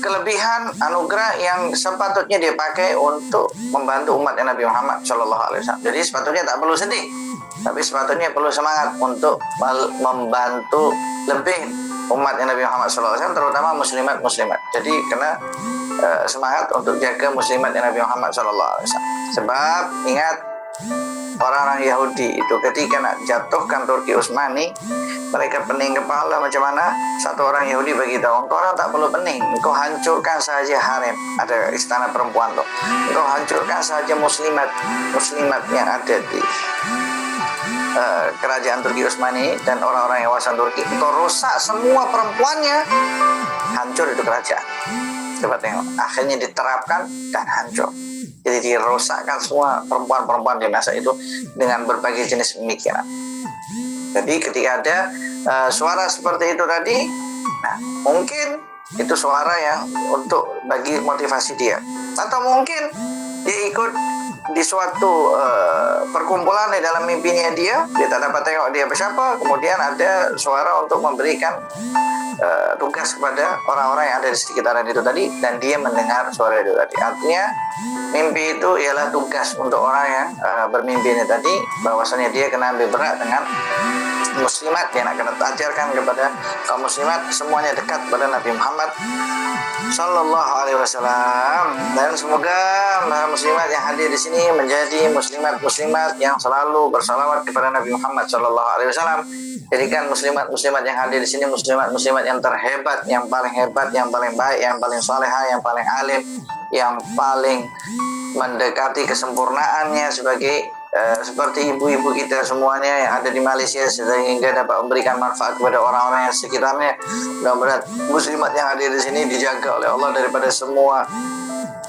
Speaker 2: kelebihan anugerah yang sepatutnya dia pakai untuk membantu umat Nabi Muhammad SAW. Jadi sepatutnya tak perlu sedih, tapi sepatutnya perlu semangat untuk membantu lebih umat Nabi Muhammad SAW, terutama muslimat-muslimat. Jadi kena semangat untuk jaga muslimat Nabi Muhammad SAW. Sebab ingat, orang-orang Yahudi itu ketika nak jatuhkan Turki Utsmani, mereka pening kepala macam mana. Satu orang Yahudi bagi tahu, engkau orang tak perlu pening, engkau hancurkan saja harem, ada istana perempuan tuh, engkau hancurkan saja muslimat yang ada di kerajaan Turki Utsmani dan orang-orang yang wasan Turki, engkau rusak semua perempuannya, hancur itu kerajaan. Coba tengok, akhirnya diterapkan dan hancur. Jadi dirosakkan semua perempuan-perempuan di masa itu dengan berbagai jenis pemikiran. Jadi ketika ada suara seperti itu tadi, nah mungkin itu suara yang untuk bagi motivasi dia, atau mungkin dia ikut di suatu perkumpulan di dalam mimpinya dia tak dapat tengok dia siapa, kemudian ada suara untuk memberikan tugas kepada orang-orang yang ada di sekitaran itu tadi, dan dia mendengar suara itu tadi. Artinya mimpi itu ialah tugas untuk orang yang bermimpi ini tadi, bahwasanya dia kena ambil berat dengan muslimat, dia nak kena ajarkan kepada kaum muslimat semuanya dekat pada Nabi Muhammad Sallallahu Alaihi Wasallam. Dan semoga muslimat yang hadir di sini menjadi muslimat-muslimat yang selalu bersalawat kepada Nabi Muhammad Sallallahu Alaihi Wasallam. Jadikan muslimat-muslimat yang hadir di sini muslimat-muslimat yang terhebat, yang paling hebat, yang paling baik, yang paling salehah, yang paling alim, yang paling mendekati kesempurnaannya sebagai seperti ibu-ibu kita semuanya yang ada di Malaysia sehingga dapat memberikan manfaat kepada orang-orang yang sekitarnya. Mudah-mudahan muslimat yang ada di sini dijaga oleh Allah daripada semua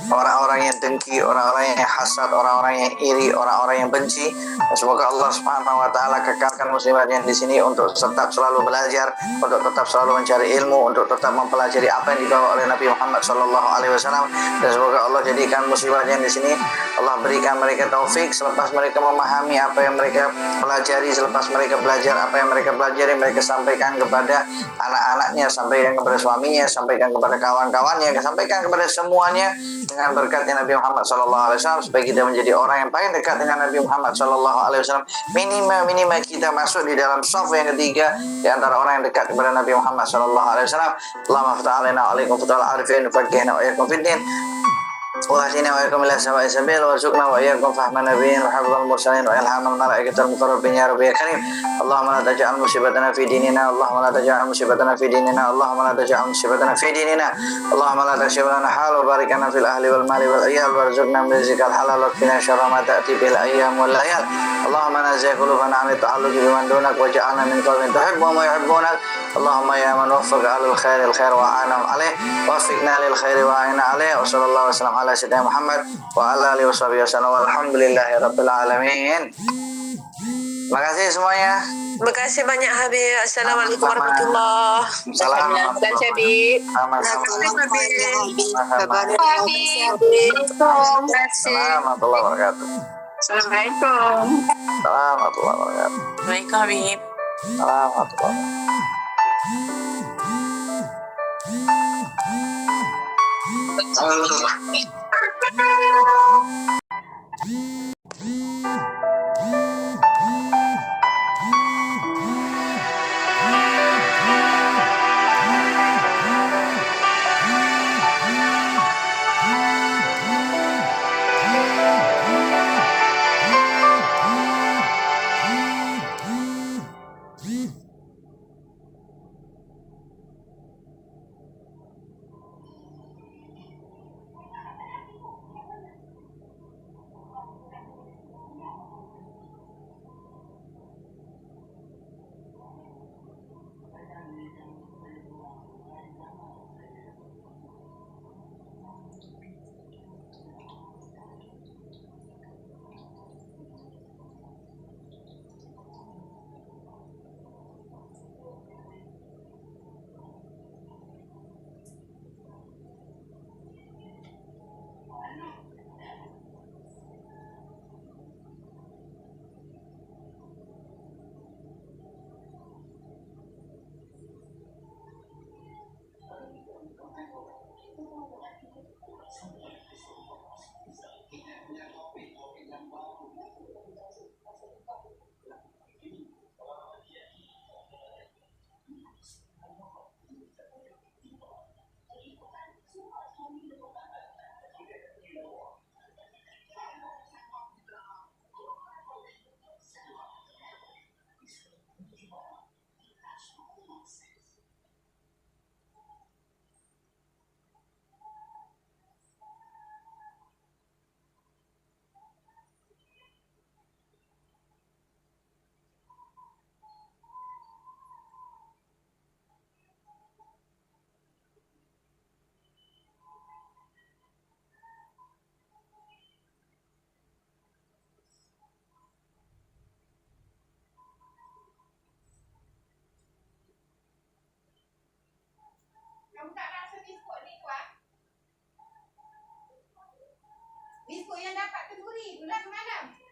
Speaker 2: orang-orang yang dengki, orang-orang yang hasad, orang-orang yang iri, orang-orang yang benci. Dan semoga Allah Subhanahu wa taala kekalkan muslimat yang di sini untuk tetap selalu belajar, untuk tetap selalu mencari ilmu, untuk tetap mempelajari apa yang dibawa oleh Nabi Muhammad sallallahu alaihi wasallam. Dan semoga Allah jadikan muslimat yang di sini Allah berikan mereka taufik selepas mereka memahami apa yang mereka pelajari, selepas mereka belajar apa yang mereka pelajari, mereka sampaikan kepada anak-anaknya, sampaikan kepada suaminya, sampaikan kepada kawan-kawannya, sampaikan kepada semuanya dengan berkatnya Nabi Muhammad SAW, supaya kita menjadi orang yang paling dekat dengan Nabi Muhammad SAW. Minimal kita masuk di dalam shaf yang ketiga di antara orang yang dekat kepada Nabi Muhammad SAW. Allahumma ftah alaina wa alaikum futal arifin fakihna wa yakum fiddin وأهدنا وإياكم إلى سواء السبيل وارزقنا وإياكم فهم النبيين وحفظ المرسلين وإلهام الملائكة المقربين يا رب يا كريم. اللهم لا تجعل مصيبتنا في ديننا، اللهم لا تجعل مصيبتنا في ديننا، اللهم لا تجعل مصيبتنا في ديننا، اللهم لا تكشف لنا حال وبارك لنا في الأهل والمال والعيال وارزقنا من رزقك الحلال واكفنا شر ما تأتي به الأيام والليال. اللهم نزه قلوبنا عن التعلق بمن دونك واجعلنا من قوم تحبهم ويحبونك. اللهم يا من وفق على الخير وأعانهم عليه وفقنا للخير وأعنا عليه. وصلى الله وسلم على سيدنا Muhammad wa ala alihi washabihi wasallam walhamdulillahi rabbil alamin. Terima kasih semuanya.
Speaker 3: Terima kasih banyak Habib. Assalamualaikum warahmatullahi wabarakatuh. Dan Habib.
Speaker 2: Warahmatullahi wabarakatuh.
Speaker 3: Assalamualaikum.
Speaker 2: Warahmatullahi wabarakatuh.
Speaker 3: Waalaikumsalam Habib.
Speaker 2: Warahmatullahi
Speaker 4: Kamu tak rasa biskut ni kuat? Biskut yang dapat kenduri tu lah semalam.